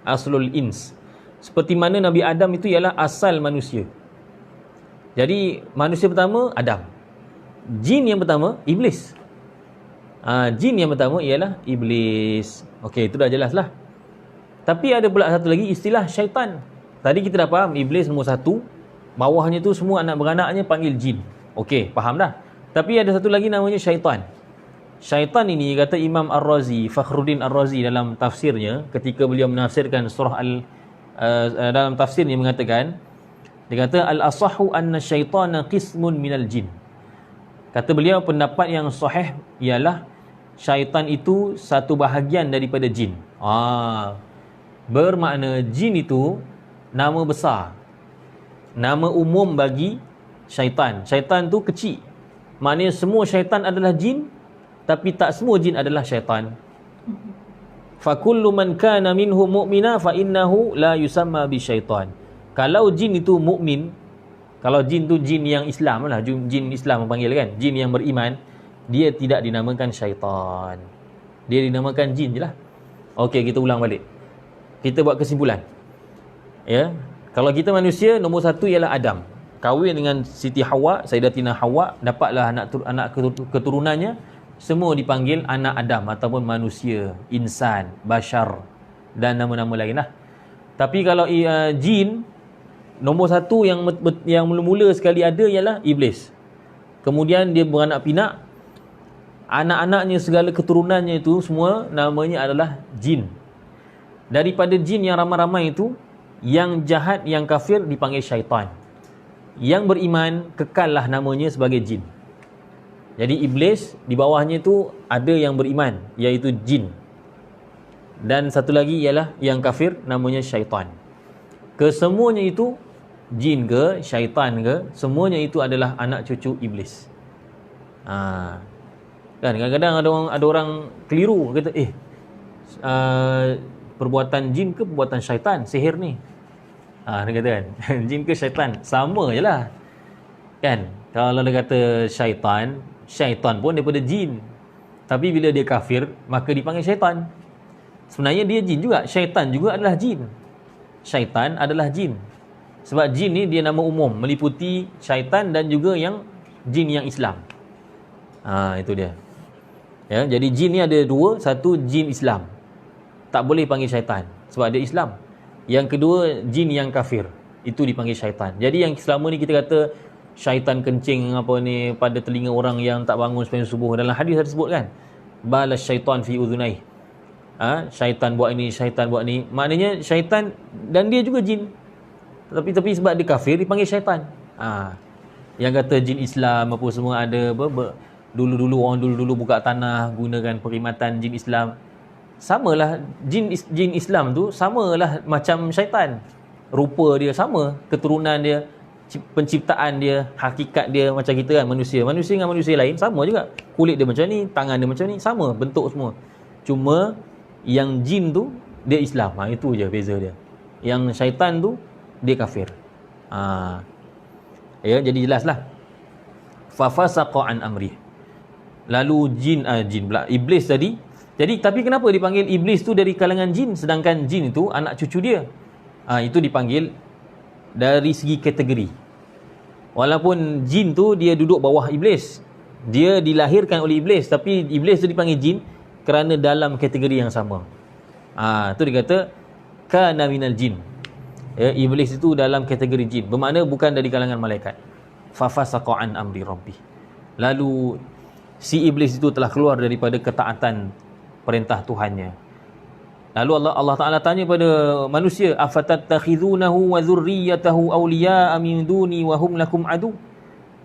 Aslul ins. Seperti mana Nabi Adam itu ialah asal manusia. Jadi manusia pertama Adam. Jin yang pertama iblis. Jin yang pertama ialah iblis. Okey, itu dah jelas lah. Tapi ada pula satu lagi istilah syaitan. Tadi kita dah faham iblis nombor satu, bawahnya tu semua anak beranaknya panggil jin. Okey, faham dah. Tapi ada satu lagi namanya syaitan. Syaitan ini kata Imam Ar-Razi, Fakhruddin Ar-Razi dalam tafsirnya, ketika beliau menafsirkan surah dalam tafsirnya mengatakan, dia kata al-asahhu anna syaitana qismun minal jin. Kata beliau pendapat yang sahih ialah syaitan itu satu bahagian daripada jin. Bermakna jin itu nama besar, nama umum bagi syaitan. Syaitan tu kecil. Maknanya semua syaitan adalah jin, tapi tak semua jin adalah syaitan. Fa kullu man kana minhu mu'mina fa innahu la yusamma bisyaitan. Kalau jin itu mukmin, kalau jin tu jin yang Islam lah, jin Islam panggil kan, jin yang beriman, dia tidak dinamakan syaitan. Dia dinamakan jin je lah. Okey, kita ulang balik. Kita buat kesimpulan. Ya, kalau kita manusia, nombor satu ialah Adam. Kahwin dengan Siti Hawa, Sayyidatina Hawa, dapatlah anak keturunannya, semua dipanggil anak Adam ataupun manusia, insan, bashar dan nama-nama lain lah. Tapi kalau jin, nombor satu yang mula-mula sekali ada ialah iblis. Kemudian dia beranak pinak, anak-anaknya segala keturunannya itu semua namanya adalah jin. Daripada jin yang ramai-ramai itu, yang jahat, yang kafir dipanggil syaitan. Yang beriman kekallah namanya sebagai jin. Jadi iblis di bawahnya itu ada yang beriman, iaitu jin. Dan satu lagi ialah yang kafir, namanya syaitan. Kesemuanya itu, jin ke, syaitan ke, semuanya itu adalah anak cucu iblis. Kan kadang-kadang ada orang keliru, kata perbuatan jin ke perbuatan syaitan, sihir ni. Dia kata kan, jin ke syaitan, sama je lah. Kan, kalau dia kata syaitan, syaitan pun daripada jin. Tapi bila dia kafir, maka dipanggil syaitan. Sebenarnya dia jin juga, syaitan juga adalah jin. Syaitan adalah jin. Sebab jin ni dia nama umum, meliputi syaitan dan juga yang jin yang Islam. Itu dia. Ya, jadi jin ni ada dua, satu jin Islam. Tak boleh panggil syaitan sebab dia Islam. Yang kedua, jin yang kafir, itu dipanggil syaitan. Jadi yang selama ni kita kata syaitan kencing apa ni pada telinga orang yang tak bangun sembahyang subuh. Dalam hadis ada sebut kan, balas syaitan fi udhunai. Syaitan buat ini, syaitan buat ni. Maknanya syaitan dan dia juga jin. Tapi sebab dia kafir dipanggil syaitan. Yang kata jin Islam apa semua ada dulu-dulu orang dulu buka tanah gunakan perkhidmatan jin Islam. Samalah jin Islam tu samalah macam syaitan. Rupa dia sama, keturunan dia, penciptaan dia, hakikat dia macam kita kan, manusia dengan manusia lain sama juga. Kulit dia macam ni, tangan dia macam ni, sama bentuk semua. Cuma yang jin tu dia Islam. Itu je beza dia. Yang syaitan tu dia kafir. Ya, jadi jelaslah. Fa fasaqa an amri. Lalu jin pula iblis tadi. Jadi tapi kenapa dipanggil iblis tu dari kalangan jin sedangkan jin itu anak cucu dia? Itu dipanggil dari segi kategori. Walaupun jin tu dia duduk bawah iblis, dia dilahirkan oleh iblis, tapi iblis tu dipanggil jin kerana dalam kategori yang sama. Tu dia kata kana minal jin. Ya, iblis itu dalam kategori jin, bermakna bukan dari kalangan malaikat. Fa fasaqa an amri rabbih. Lalu si iblis itu telah keluar daripada ketaatan perintah Tuhannya. Lalu Allah Ta'ala tanya pada manusia, afatattakhizunahu wa dzurriyyatahu awliya'a min duni wa hum lakum adu?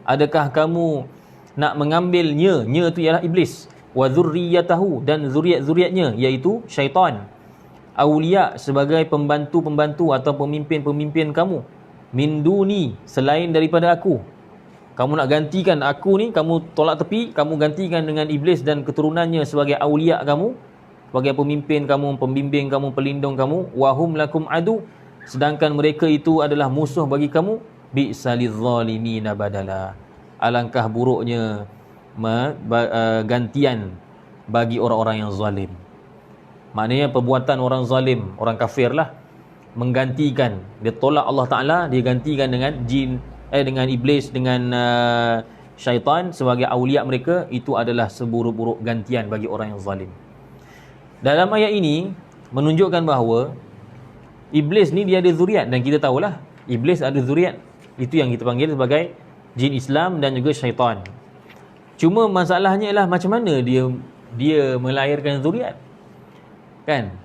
Adakah kamu nak mengambilnya, nya itu ialah iblis, wa dzurriyyatahu dan zuriat-zuriatnya iaitu syaitan, awliya sebagai pembantu-pembantu atau pemimpin-pemimpin kamu, min duni selain daripada aku. Kamu nak gantikan aku ni, kamu tolak tepi, kamu gantikan dengan iblis dan keturunannya sebagai awliya kamu, sebagai pemimpin kamu, pembimbing kamu, pelindung kamu. Wahum lakum adu, sedangkan mereka itu adalah musuh bagi kamu. Bi'saliz zalimina badala. Alangkah buruknya gantian bagi orang-orang yang zalim. Maknanya perbuatan orang zalim, orang kafir lah, menggantikan, dia tolak Allah Ta'ala, dia gantikan dengan jin, dengan iblis, dengan syaitan sebagai awliya mereka. Itu adalah seburuk-buruk gantian bagi orang yang zalim. Dalam ayat ini menunjukkan bahawa iblis ni dia ada zuriat, dan kita tahulah iblis ada zuriat. Itu yang kita panggil sebagai jin Islam dan juga syaitan. Cuma masalahnya ialah macam mana dia melahirkan zuriat. Kan?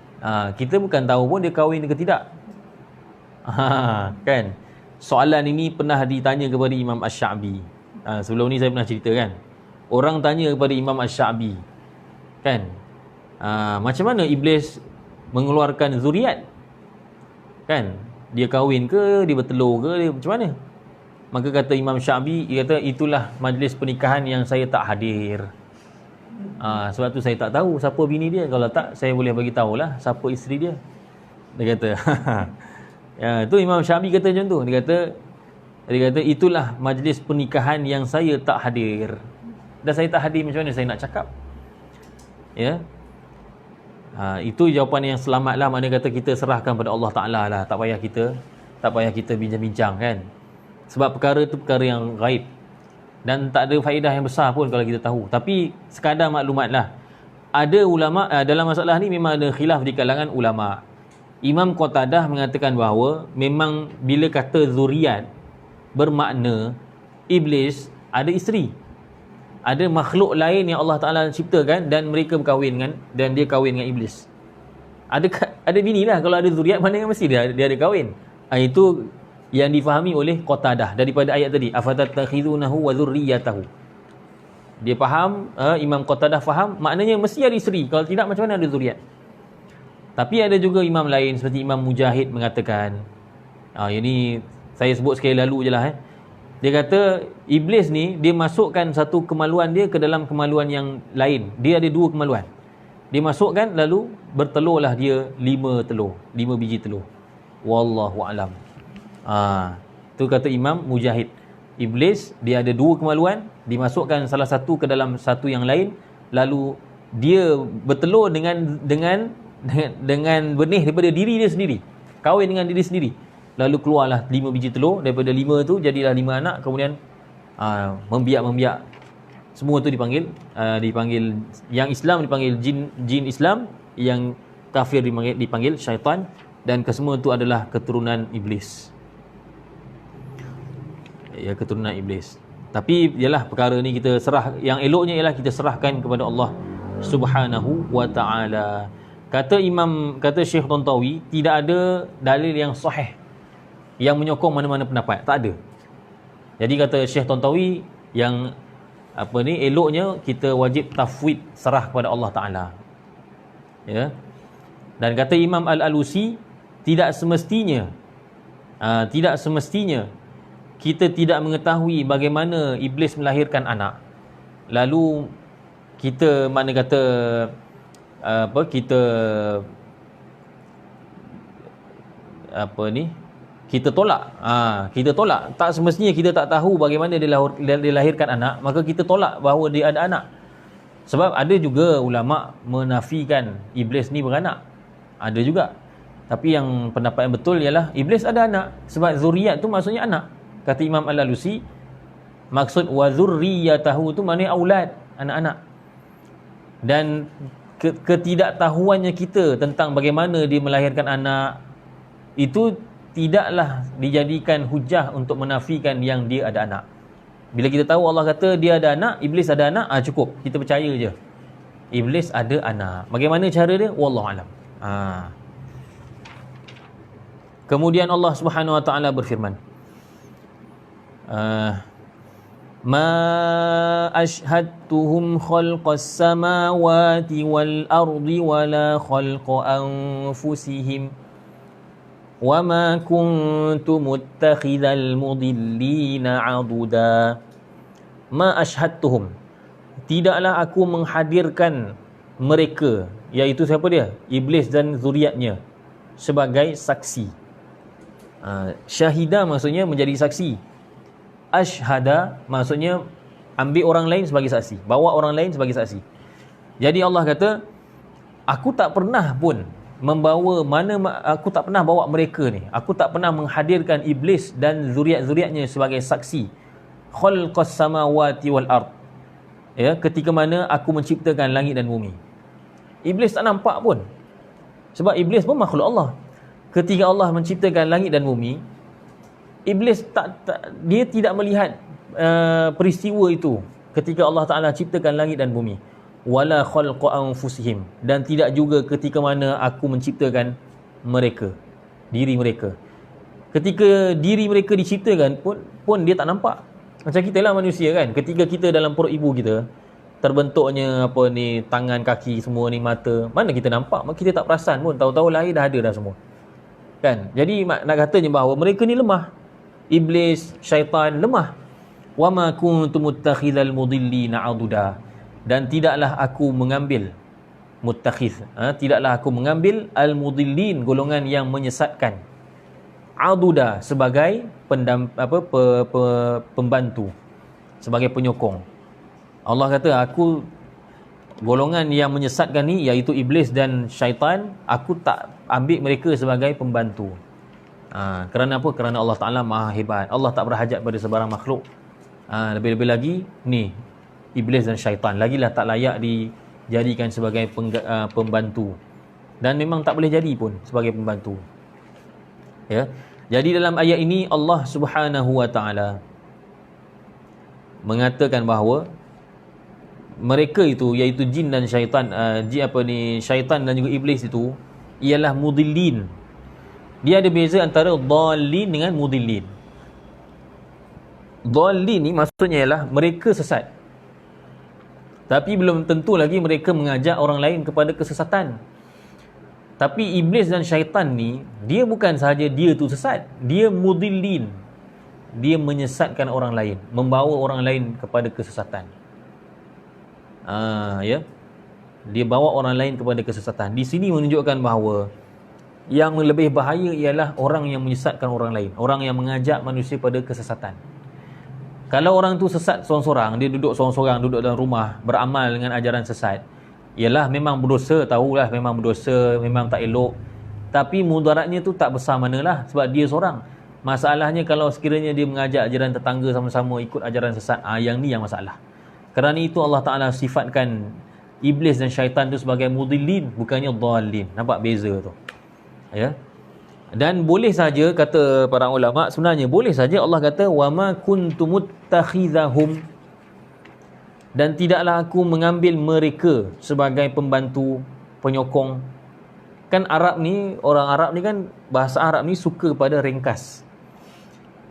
Kita bukan tahu pun dia kahwin ke tidak. Kan? Soalan ini pernah ditanya kepada Imam Asy-Sya'bi. Sebelum ni saya pernah cerita kan. Orang tanya kepada Imam Asy-Sya'bi. Kan? Macam mana iblis mengeluarkan zuriat? Kan? Dia kahwin ke, dia bertelur ke, dia macam mana? Maka kata Imam Sya'bi, dia kata itulah majlis pernikahan yang saya tak hadir. Sebab tu saya tak tahu siapa bini dia. Kalau tak, saya boleh bagi tahulah siapa isteri dia. Dia kata tu Imam Sya'bi kata macam tu. Dia kata itulah majlis pernikahan yang saya tak hadir. Dan saya tak hadir, macam mana saya nak cakap? Ya. Itu jawapan yang selamat lah. Maknanya kata kita serahkan pada Allah Ta'ala lah. Tak payah kita bincang-bincang kan. Sebab perkara itu perkara yang gaib, dan tak ada faedah yang besar pun kalau kita tahu. Tapi sekadar maklumat lah. Ada ulama dalam masalah ni memang ada khilaf di kalangan ulama. Imam Qatadah mengatakan bahawa memang bila kata zuriat bermakna iblis ada isteri, ada makhluk lain yang Allah Ta'ala ciptakan dan mereka berkahwin dengan, dan dia kahwin dengan iblis. Ada bini lah. Kalau ada zuriat, mana yang mesti dia ada kahwin. Itu yang difahami oleh Qatadah daripada ayat tadi, afatattakhizunahu wa dzurriyyatahu. Dia faham, Imam Qatadah faham, maknanya mesti ada isteri. Kalau tidak, macam mana ada zuriat? Tapi ada juga imam lain seperti Imam Mujahid mengatakan, yang ni saya sebut sekali lalu je lah. Dia kata iblis ni dia masukkan satu kemaluan dia ke dalam kemaluan yang lain. Dia ada dua kemaluan. Dia masukkan, lalu bertelurlah dia 5 biji telur. Wallahu alam. Itu kata Imam Mujahid. Iblis dia ada dua kemaluan, dimasukkan salah satu ke dalam satu yang lain, lalu dia bertelur dengan benih daripada diri dia sendiri, kahwin dengan diri sendiri, lalu keluarlah 5 biji telur. Daripada 5 tu jadilah 5 anak. Kemudian membiak. Semua tu dipanggil yang Islam dipanggil jin Islam, yang kafir dipanggil syaitan, dan kesemua itu adalah keturunan iblis. ya, keturunan iblis. Tapi ialah perkara ni kita serah, yang eloknya ialah kita serahkan kepada Allah Subhanahu wa taala. Kata Syekh Tantawi, tidak ada dalil yang sahih yang menyokong mana-mana pendapat, tak ada. Jadi kata Syekh Tantawi, yang eloknya kita wajib tafwid, serah kepada Allah taala. Ya. Dan kata Imam Al-Alusi, tidak semestinya kita tidak mengetahui bagaimana iblis melahirkan anak, lalu kita kita tolak. Tak semestinya kita tak tahu bagaimana dia dilahirkan anak, maka kita tolak bahawa dia ada anak. Sebab ada juga ulama menafikan iblis ni beranak, ada juga. Tapi yang pendapat yang betul ialah iblis ada anak, sebab zuriat tu maksudnya anak. Kata Imam Al-Alusi, maksud wa zurriyatahu tu maknanya aulad, anak-anak. Dan ketidaktahuannya kita tentang bagaimana dia melahirkan anak itu tidaklah dijadikan hujah untuk menafikan yang dia ada anak. Bila kita tahu Allah kata dia ada anak, iblis ada anak, cukup, kita percaya je iblis ada anak. Bagaimana cara dia? Wallahu alam. Kemudian Allah Subhanahu wa taala berfirman, ma ashhadtuhum khalqas samawati wal ardi wala khalqa anfusihim wama kuntu muttakhidhal mudillina aduda. Ma ashhadtuhum, tidaklah aku menghadirkan mereka, iaitu siapa dia? Iblis dan zuriatnya, sebagai saksi. Syahida maksudnya menjadi saksi. Ashhada maksudnya ambil orang lain sebagai saksi, bawa orang lain sebagai saksi. Jadi Allah kata, aku tak pernah pun aku tak pernah bawa mereka ni, aku tak pernah menghadirkan iblis dan zuriat-zuriatnya sebagai saksi. Khalqas samawati wal ard, ya, ketika mana aku menciptakan langit dan bumi. Iblis tak nampak pun, sebab iblis pun makhluk Allah. Ketika Allah menciptakan langit dan bumi, iblis dia tidak melihat peristiwa itu ketika Allah Ta'ala ciptakan langit dan bumi. Wala khalqa anfusihim, dan tidak juga ketika mana aku menciptakan mereka, diri mereka. Ketika diri mereka diciptakan pun dia tak nampak. Macam kita lah manusia kan, ketika kita dalam perut ibu kita, terbentuknya tangan, kaki semua ni, mata, mana kita nampak, kita tak perasan pun, tahu-tahu lahir dah ada dah semua kan. Jadi nak katanya bahawa mereka ni lemah, iblis, syaitan lemah. Wama kuntu muttakhidhal mudillina aduda, dan tidaklah aku mengambil tidaklah aku mengambil al-mudillin, golongan yang menyesatkan, aduda sebagai pembantu, sebagai penyokong. Allah kata, aku golongan yang menyesatkan ni, iaitu iblis dan syaitan, aku tak ambil mereka sebagai pembantu. Kerana apa? Kerana Allah Ta'ala maha hebat. Allah tak berhajat pada sebarang makhluk. Lebih-lebih lagi ni iblis dan syaitan lagilah tak layak dijadikan sebagai pembantu, dan memang tak boleh jadi pun sebagai pembantu. Ya. Jadi dalam ayat ini Allah Subhanahu wa taala mengatakan bahawa mereka itu, iaitu jin dan syaitan, syaitan dan juga iblis itu ialah mudillin. Dia ada beza antara dhalin dengan mudillin. Dhalin ni maksudnya ialah mereka sesat, tapi belum tentu lagi mereka mengajak orang lain kepada kesesatan. Tapi iblis dan syaitan ni, dia bukan sahaja dia tu sesat, dia mudillin. Dia menyesatkan orang lain, membawa orang lain kepada kesesatan. Ya. Dia bawa orang lain kepada kesesatan. Di sini menunjukkan bahawa yang lebih bahaya ialah orang yang menyesatkan orang lain, orang yang mengajak manusia pada kesesatan. Kalau orang tu sesat seorang-seorang, dia duduk seorang-seorang, duduk dalam rumah, beramal dengan ajaran sesat, ialah memang berdosa, tahulah memang berdosa, memang tak elok. Tapi mudaratnya tu tak besar manalah, sebab dia seorang. Masalahnya kalau sekiranya dia mengajak ajaran tetangga sama-sama ikut ajaran sesat, yang ni yang masalah. Kerana itu Allah Ta'ala sifatkan iblis dan syaitan tu sebagai mudillin, bukannya dhalin. Nampak beza tu? Ya. Dan boleh saja, kata para ulama, sebenarnya boleh saja Allah kata wama kuntum muttakhidhahum, dan tidaklah aku mengambil mereka sebagai pembantu, penyokong. Kan Arab ni, orang Arab ni kan, bahasa Arab ni suka pada ringkas.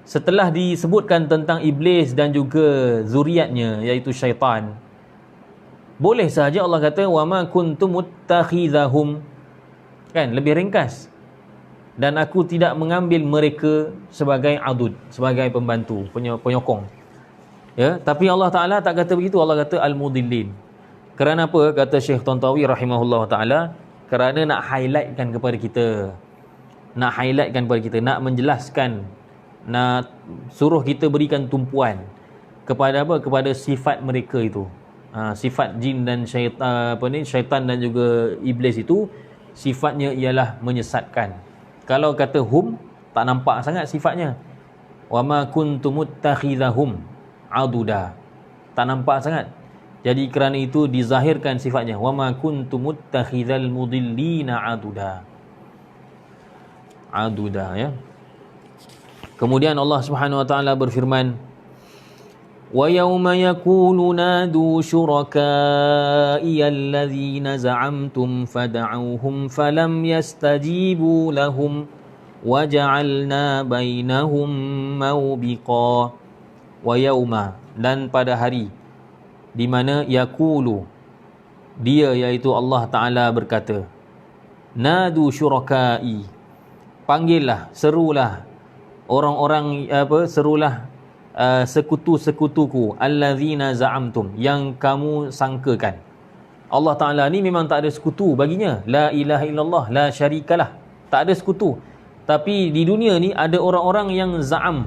Setelah disebutkan tentang iblis dan juga zuriatnya, iaitu syaitan, boleh sahaja Allah kata wama kuntum muttakhidhahum, kan, lebih ringkas. Dan aku tidak mengambil mereka sebagai adud, sebagai pembantu, penyokong. Ya, tapi Allah Taala tak kata begitu. Allah kata al-mudillin. Kerana apa? Kata Syekh Tantawi rahimahullah taala, kerana nak highlightkan kepada kita, nak menjelaskan, nak suruh kita berikan tumpuan kepada apa? Kepada sifat mereka itu. Sifat jin dan syaitan dan juga iblis itu sifatnya ialah menyesatkan. Kalau kata hum, tak nampak sangat sifatnya. Wama kuntum muttakhidhahum aduda, tak nampak sangat. Jadi kerana itu dizahirkan sifatnya, wama kuntum muttakhidhal mudillina aduda, ya. Kemudian Allah Subhanahu wa taala berfirman, wa yauma yaqulu nadu syuraka'i allazina za'amtum fad'auhum falam yastajibu lahum waja'alna bainahum mawbiqa. Wa yauma, dan pada hari di mana yaqulu, dia iaitu Allah Taala berkata, nadu syuraka'i, panggillah, serulah orang-orang, serulah sekutu-sekutuku, allazina za'amtum, yang kamu sangkakan. Allah Ta'ala ni memang tak ada sekutu baginya, la ilaha illallah, la syarikalah, tak ada sekutu. Tapi di dunia ni ada orang-orang yang za'am,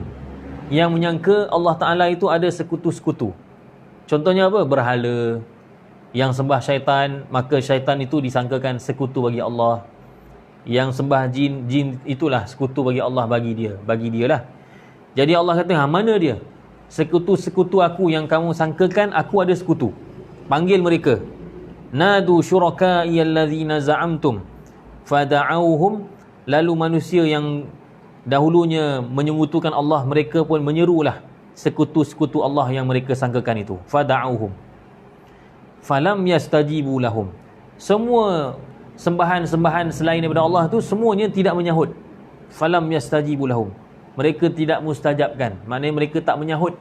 yang menyangka Allah Ta'ala itu ada sekutu-sekutu. Contohnya apa? Berhala yang sembah syaitan, maka syaitan itu disangkakan sekutu bagi Allah. Yang sembah jin, jin itulah sekutu bagi Allah, bagi dia lah. Jadi Allah kata, mana dia? Sekutu-sekutu aku yang kamu sangkakan aku ada sekutu. Panggil mereka. Nadu syuraka'i allazina za'amtum fada'auhum, lalu manusia yang dahulunya menyekutukan Allah, mereka pun menyerulah sekutu-sekutu Allah yang mereka sangkakan itu. Fada'auhum falam yastajibu lahum, semua sembahan-sembahan selain daripada Allah tu semuanya tidak menyahut. Falam yastajibu lahum, mereka tidak mustajabkan, maknanya mereka tak menyahut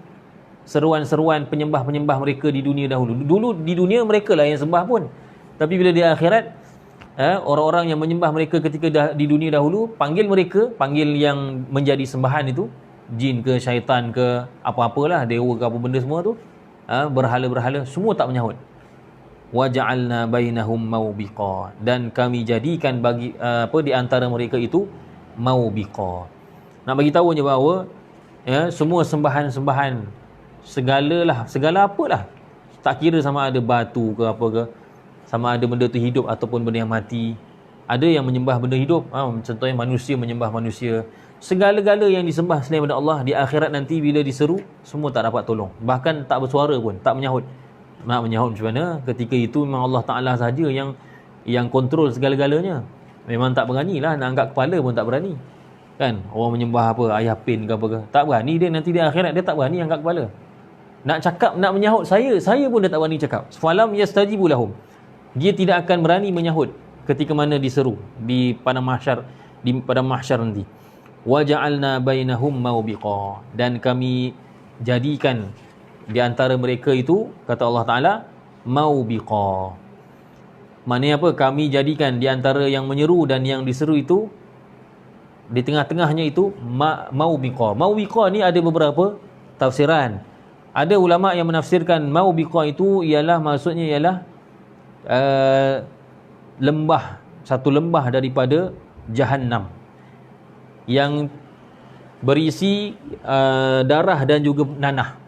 seruan-seruan penyembah-penyembah mereka di dunia dahulu. Dulu di dunia mereka lah yang sembah pun, tapi bila di akhirat, orang-orang yang menyembah mereka ketika di dunia dahulu, panggil mereka, panggil yang menjadi sembahan itu, jin ke syaitan ke apa-apalah, dewa ke apa benda semua tu, berhala-berhala, semua tak menyahut. Waja'alna bainahum mawbiqa, dan kami jadikan bagi di antara mereka itu mawbiqa. Nak bagi tahu je bahawa semua sembahan-sembahan, segala apalah, tak kira sama ada batu ke apa ke, sama ada benda tu hidup ataupun benda yang mati. Ada yang menyembah benda hidup, contohnya manusia menyembah manusia. Segala-gala yang disembah selain daripada Allah, di akhirat nanti bila diseru, semua tak dapat tolong, bahkan tak bersuara pun, tak menyahut. Nak menyahut macam mana? Ketika itu memang Allah Ta'ala sahaja yang kontrol segala-galanya. Memang tak beranilah, nak angkat kepala pun tak berani. Kan, orang menyembah apa, ayah pin ke apa ke, tak berani dia. Nanti di akhirat dia tak berani angkat kepala. Nak cakap, nak menyahut saya pun dia tak berani cakap. Falam yastajibu lahum, dia tidak akan berani menyahut ketika mana diseru di padang mahsyar, di padang mahsyar nanti. Waja'alna bainahum mawbiqa, dan kami jadikan di antara mereka itu, kata Allah Ta'ala, mawbiqa. Maknanya apa? Kami jadikan di antara yang menyeru dan yang diseru itu, di tengah-tengahnya itu mawbiqa. Mawbiqa ni ada beberapa tafsiran. Ada ulama yang menafsirkan mawbiqa itu ialah, maksudnya ialah lembah, satu lembah daripada Jahannam yang berisi darah dan juga nanah.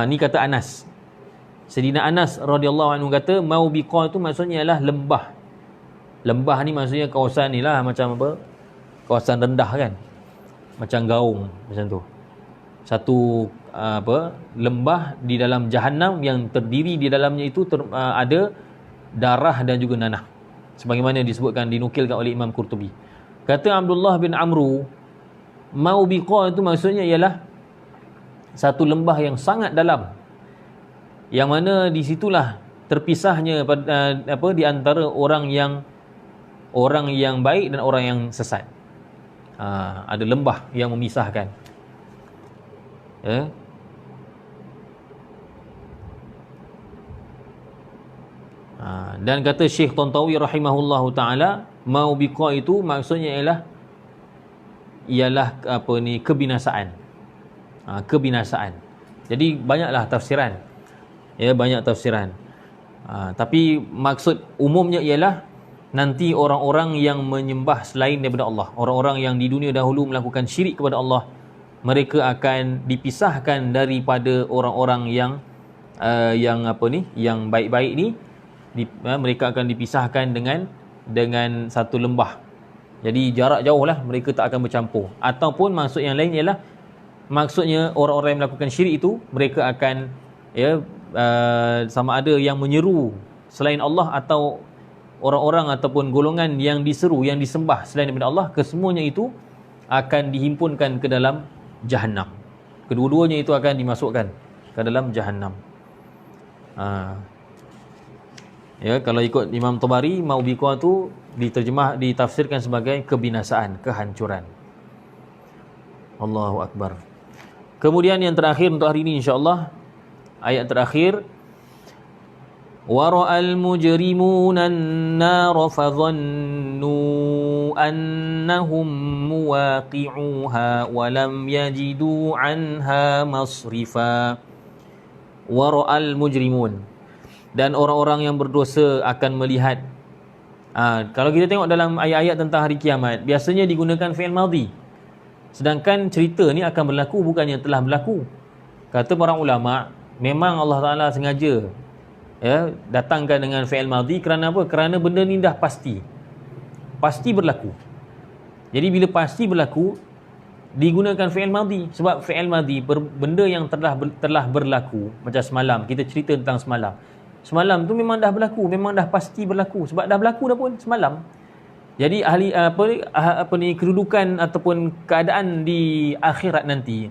Ni kata Anas. Sayyidina Anas radhiyallahu anhu kata mawbiqa itu maksudnya ialah lembah. Lembah ni maksudnya kawasan ni lah, macam apa, kawasan rendah kan, macam gaung macam tu. Satu lembah di dalam Jahannam yang terdiri di dalamnya itu ada darah dan juga nanah, sebagaimana disebutkan, dinukilkan oleh Imam Qurtubi. Kata Abdullah bin Amru, Maubiqah itu maksudnya ialah satu lembah yang sangat dalam, yang mana di situlah terpisahnya di antara orang yang baik dan orang yang sesat. Ada lembah yang memisahkan. Dan kata Syekh Tantawi rahimahullahu taala, Maubiqah itu maksudnya ialah kebinasaan. Kebinasaan. Jadi banyaklah tafsiran. Banyak tafsiran. Tapi maksud umumnya ialah nanti orang-orang yang menyembah selain daripada Allah, orang-orang yang di dunia dahulu melakukan syirik kepada Allah, mereka akan dipisahkan daripada orang-orang yang baik-baik ni. Mereka akan dipisahkan dengan satu lembah. Jadi jarak jauh lah, mereka tak akan bercampur. Ataupun maksud yang lain ialah, maksudnya orang-orang yang melakukan syirik itu, mereka akan sama ada yang menyeru selain Allah atau orang-orang ataupun golongan yang diseru, yang disembah selain daripada Allah, kesemuanya itu akan dihimpunkan ke dalam Jahannam. Kedua-duanya itu akan dimasukkan ke dalam Jahannam. Kalau ikut Imam Tabari, Maubiqah itu ditafsirkan sebagai kebinasaan, kehancuran. Allahu Akbar. Kemudian yang terakhir untuk hari ini insya-Allah, ayat terakhir, وَرَأَى الْمُجْرِمُونَ النَّارَ فَظَنُّوا أَنَّهُمْ مُوَاقِعُوهَا وَلَمْ يَجِدُوا عَنْهَا مَصْرِفًا. وَرَأَى الْمُجْرِمُونَ, dan orang-orang yang berdosa akan melihat. Kalau kita tengok dalam ayat-ayat tentang hari kiamat, biasanya digunakan fi'il madhi, sedangkan cerita ni akan berlaku, bukannya telah berlaku. Kata para ulama, memang Allah Ta'ala sengaja datangkan dengan fi'il madhi. Kerana apa? Kerana benda ni dah pasti berlaku. Jadi bila pasti berlaku, digunakan fi'il madhi. Sebab fi'il madhi, benda yang telah berlaku. Macam semalam, kita cerita tentang semalam. Semalam tu memang dah berlaku, memang dah pasti berlaku. Sebab dah berlaku dah pun semalam. Jadi kedudukan ataupun keadaan di akhirat nanti,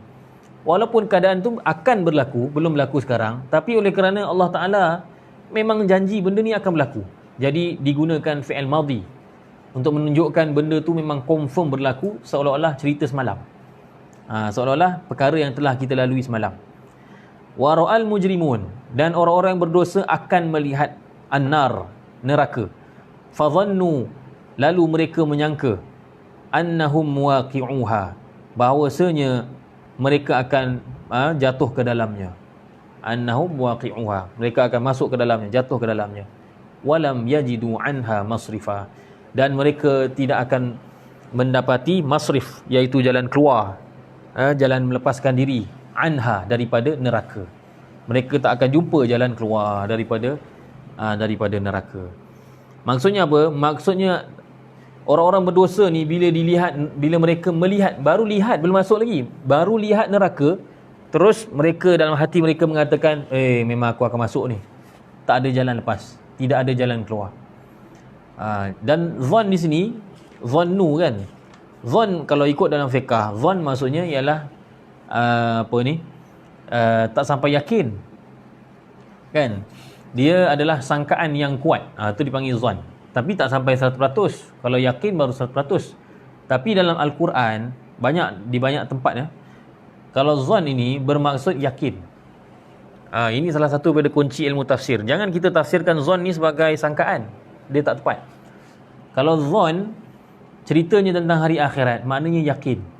walaupun keadaan tu akan berlaku, belum berlaku sekarang, tapi oleh kerana Allah Ta'ala memang janji benda ni akan berlaku, jadi digunakan fi'il madhi untuk menunjukkan benda tu memang confirm berlaku, seolah-olah cerita semalam, seolah-olah perkara yang telah kita lalui semalam. Wa ra'al mujrimun, dan orang-orang yang berdosa akan melihat an-nar, neraka. Fadhannu, lalu mereka menyangka, annahum muwaqi'uha, bahawasanya mereka akan jatuh ke dalamnya. Annahum muwaqi'uha, mereka akan masuk ke dalamnya, jatuh ke dalamnya. Walam yajidu anha masrifa, dan mereka tidak akan mendapati masrif, iaitu jalan keluar, jalan melepaskan diri, anha, daripada neraka. Mereka tak akan jumpa jalan keluar daripada neraka. Maksudnya apa? Maksudnya orang-orang berdosa ni bila mereka melihat, baru lihat, belum masuk lagi, baru lihat neraka, terus mereka dalam hati mereka mengatakan, memang aku akan masuk ni, tak ada jalan lepas, tidak ada jalan keluar. Dan zon di sini, zonnu kan, zon kalau ikut dalam fiqah, zon maksudnya ialah tak sampai yakin kan, dia adalah sangkaan yang kuat, itu dipanggil zon, tapi tak sampai 100%. Kalau yakin baru 100%. Tapi dalam Al-Quran di banyak tempat kalau zon ini bermaksud yakin. Ini salah satu daripada kunci ilmu tafsir. Jangan kita tafsirkan zon ni sebagai sangkaan, dia tak tepat. Kalau zon ceritanya tentang hari akhirat, maknanya yakin.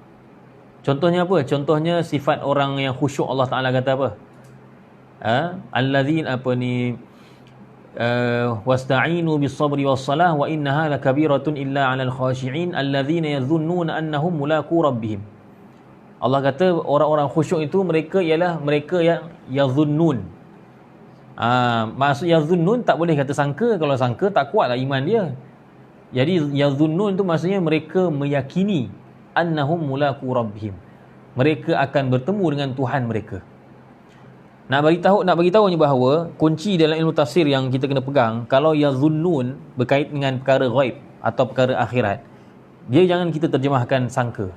Contohnya apa? Contohnya sifat orang yang khusyuk, Allah Ta'ala kata apa? Alladzina wasta'inu bis-sabri was-salah wa innaha lakabiratun illa 'alal khashi'in alladzina yadhunnuna annahum mulaqu rabbihim. Allah kata orang-orang khusyuk itu mereka ialah mereka yang yadhunnun. Maksud yadhunnun tak boleh kata sangka, kalau sangka tak kuatlah iman dia. Jadi yadhunnun tu maksudnya mereka meyakini annahum mulaqu rabbihim, mereka akan bertemu dengan Tuhan mereka. Nak bagi tahunya bahawa kunci dalam ilmu tafsir yang kita kena pegang, kalau yadhunnun berkait dengan perkara ghaib atau perkara akhirat, Dia jangan kita terjemahkan sangka,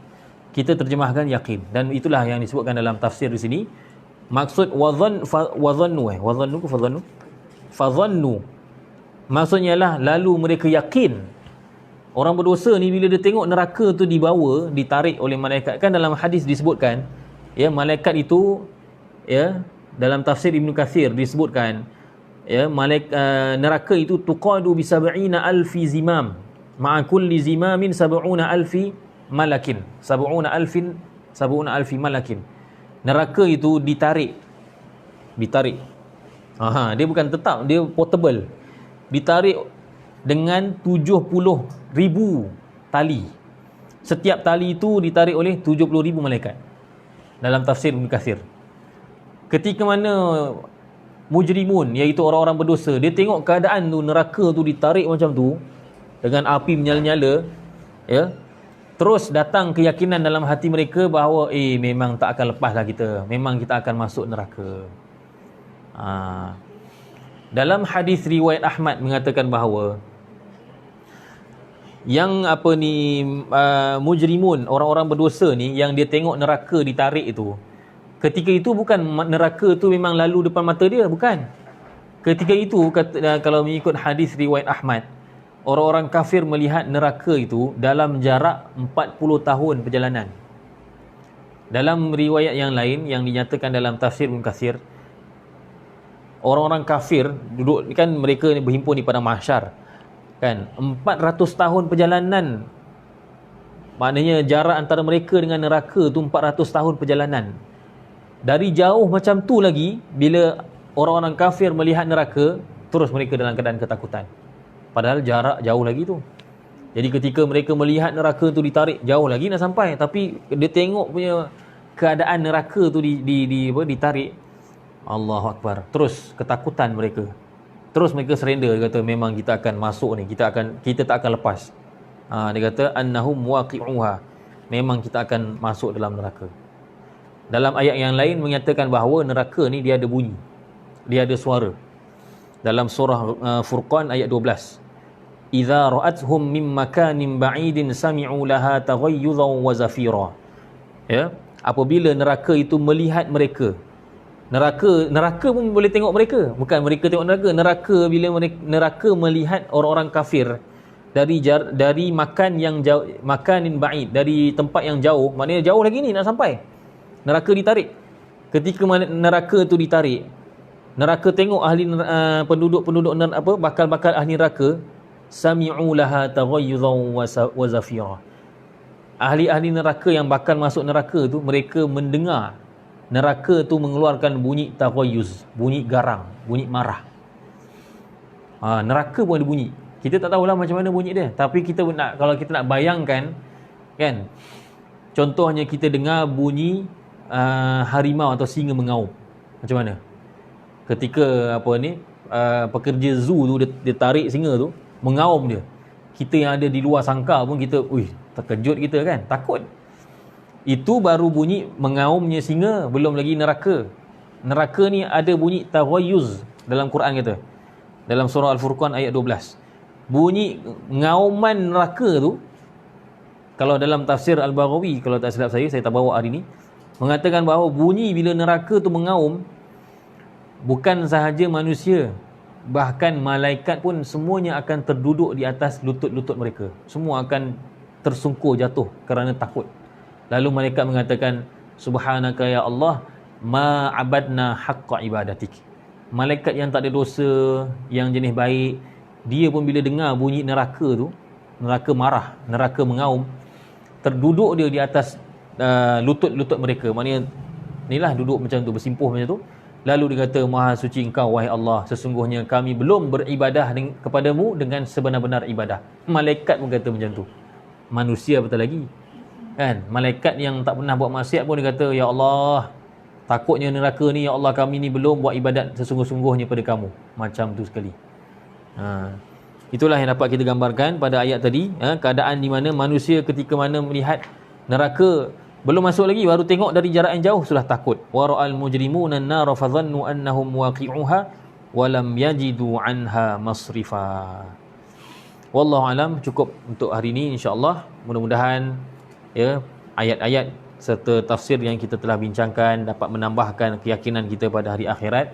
kita terjemahkan yakin. Dan itulah yang disebutkan dalam tafsir di sini. Maksud fadhannu, maksudnya lah lalu mereka yakin. Orang berdosa ni bila dia tengok neraka tu dibawa, ditarik oleh malaikat, kan dalam hadis disebutkan ya, malaikat itu ya, dalam tafsir Ibn Kathir disebutkan ya, neraka itu tuqadu bi 70,000 zimam, ma'a kulli zimamin 70,000 malakin, 70,000 malakin. Neraka itu ditarik. Dia bukan tetap, dia portable. Ditarik dengan 70,000 tali. Setiap tali itu ditarik oleh 70,000 malaikat. Dalam tafsir Ibn Kathir. Ketika mana mujrimun, iaitu orang-orang berdosa, dia tengok keadaan tu, neraka tu ditarik macam tu dengan api menyala-nyala, ya, terus datang keyakinan dalam hati mereka bahawa memang tak akan lepaslah kita, memang kita akan masuk neraka. Dalam hadis riwayat Ahmad mengatakan bahawa yang mujrimun, orang-orang berdosa ni, yang dia tengok neraka ditarik itu, ketika itu bukan neraka tu memang lalu depan mata dia, bukan. Ketika itu kalau mengikut hadis riwayat Ahmad, orang-orang kafir melihat neraka itu dalam jarak 40 tahun perjalanan. Dalam riwayat yang lain yang dinyatakan dalam tafsir Ibn Kathir, orang-orang kafir duduk kan, mereka berhimpun di padang mahsyar kan, 400 tahun perjalanan, maknanya jarak antara mereka dengan neraka tu 400 tahun perjalanan. Dari jauh macam tu lagi, bila orang-orang kafir melihat neraka, terus mereka dalam keadaan ketakutan, padahal jarak jauh lagi tu. Jadi ketika mereka melihat neraka tu ditarik, jauh lagi nak sampai, tapi dia tengok punya keadaan neraka tu ditarik, Allahu Akbar, terus ketakutan mereka. Terus mereka surrender, dia kata memang kita akan masuk ni, kita tak akan lepas. Dia kata annahum waqi'uha, memang kita akan masuk dalam neraka. Dalam ayat yang lain menyatakan bahawa neraka ni dia ada bunyi, dia ada suara. Dalam surah Furqan ayat 12, idza ra'athum min makanin ba'idin sami'u laha taghayyuzan wa zafira. Ya, apabila neraka itu melihat mereka, neraka pun boleh tengok mereka, bukan mereka tengok neraka. Bila neraka melihat orang-orang kafir dari makan yang jauh, makanin ba'id, dari tempat yang jauh, maknanya jauh lagi ni nak sampai, neraka ditarik. Ketika neraka tu ditarik, neraka tengok ahli penduduk bakal-bakal ahli neraka, sami'u laha taghayyuzan wa zafira. Ahli-ahli neraka yang bakal masuk neraka tu, mereka mendengar neraka tu mengeluarkan bunyi taghayyuz, bunyi garang, bunyi marah. Neraka pun ada bunyi. Kita tak tahulah macam mana bunyi dia, tapi kalau kita nak bayangkan kan, contohnya kita dengar bunyi harimau atau singa mengaum, macam mana? Ketika pekerja zoo tu dia tarik singa tu, mengaum dia, kita yang ada di luar sangka pun kita terkejut, kita kan takut. Itu baru bunyi mengaumnya singa, belum lagi neraka. Neraka ni ada bunyi taghayyuz dalam Quran kata, dalam surah Al-Furqan ayat 12. Bunyi ngauman neraka tu, kalau dalam tafsir Al-Baghawi, kalau tak silap saya tak bawa hari ni, mengatakan bahawa bunyi bila neraka tu mengaum, bukan sahaja manusia, bahkan malaikat pun semuanya akan terduduk di atas lutut-lutut mereka. Semua akan tersungkur jatuh kerana takut. Lalu malaikat mengatakan, subhanaka ya Allah, ma abadna haqqa ibadatik. Malaikat yang tak ada dosa, yang jenis baik, dia pun bila dengar bunyi neraka tu, neraka marah, neraka mengaum, terduduk dia di atas lutut-lutut mereka. Maknanya inilah duduk macam tu, bersimpuh macam tu. Lalu dia kata, maha suci engkau wahai Allah, sesungguhnya kami belum beribadah kepadamu dengan sebenar-benar ibadah. Malaikat pun kata macam tu, manusia betul lagi kan. Malaikat yang tak pernah buat maksiat pun dia kata, ya Allah, takutnya neraka ni, ya Allah, kami ni belum buat ibadat sesungguh-sungguhnya pada kamu. Macam tu sekali. Itulah yang dapat kita gambarkan pada ayat tadi, keadaan di mana manusia ketika mana melihat neraka, belum masuk lagi, baru tengok dari jarak yang jauh sudah takut. Wa ra'al mujrimuna an-nar fa dhannu annahum waqi'uha wa lam yajidu anha masrifa. Wallahu alam, cukup untuk hari ini insya-Allah. Mudah-mudahan ya ayat-ayat serta tafsir yang kita telah bincangkan dapat menambahkan keyakinan kita pada hari akhirat,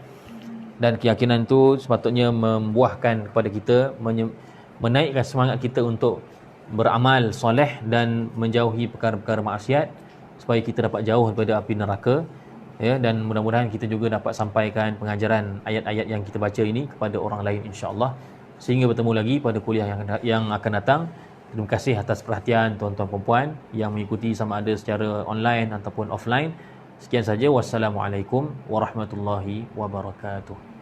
dan keyakinan itu sepatutnya membuahkan kepada kita, menaikkan semangat kita untuk beramal soleh dan menjauhi perkara-perkara maksiat supaya kita dapat jauh daripada api neraka. Ya, dan mudah-mudahan kita juga dapat sampaikan pengajaran ayat-ayat yang kita baca ini kepada orang lain insya-Allah. Sehingga bertemu lagi pada kuliah yang akan datang. Terima kasih atas perhatian tuan-tuan dan puan yang mengikuti sama ada secara online ataupun offline. Sekian saja. Wassalamualaikum warahmatullahi wabarakatuh.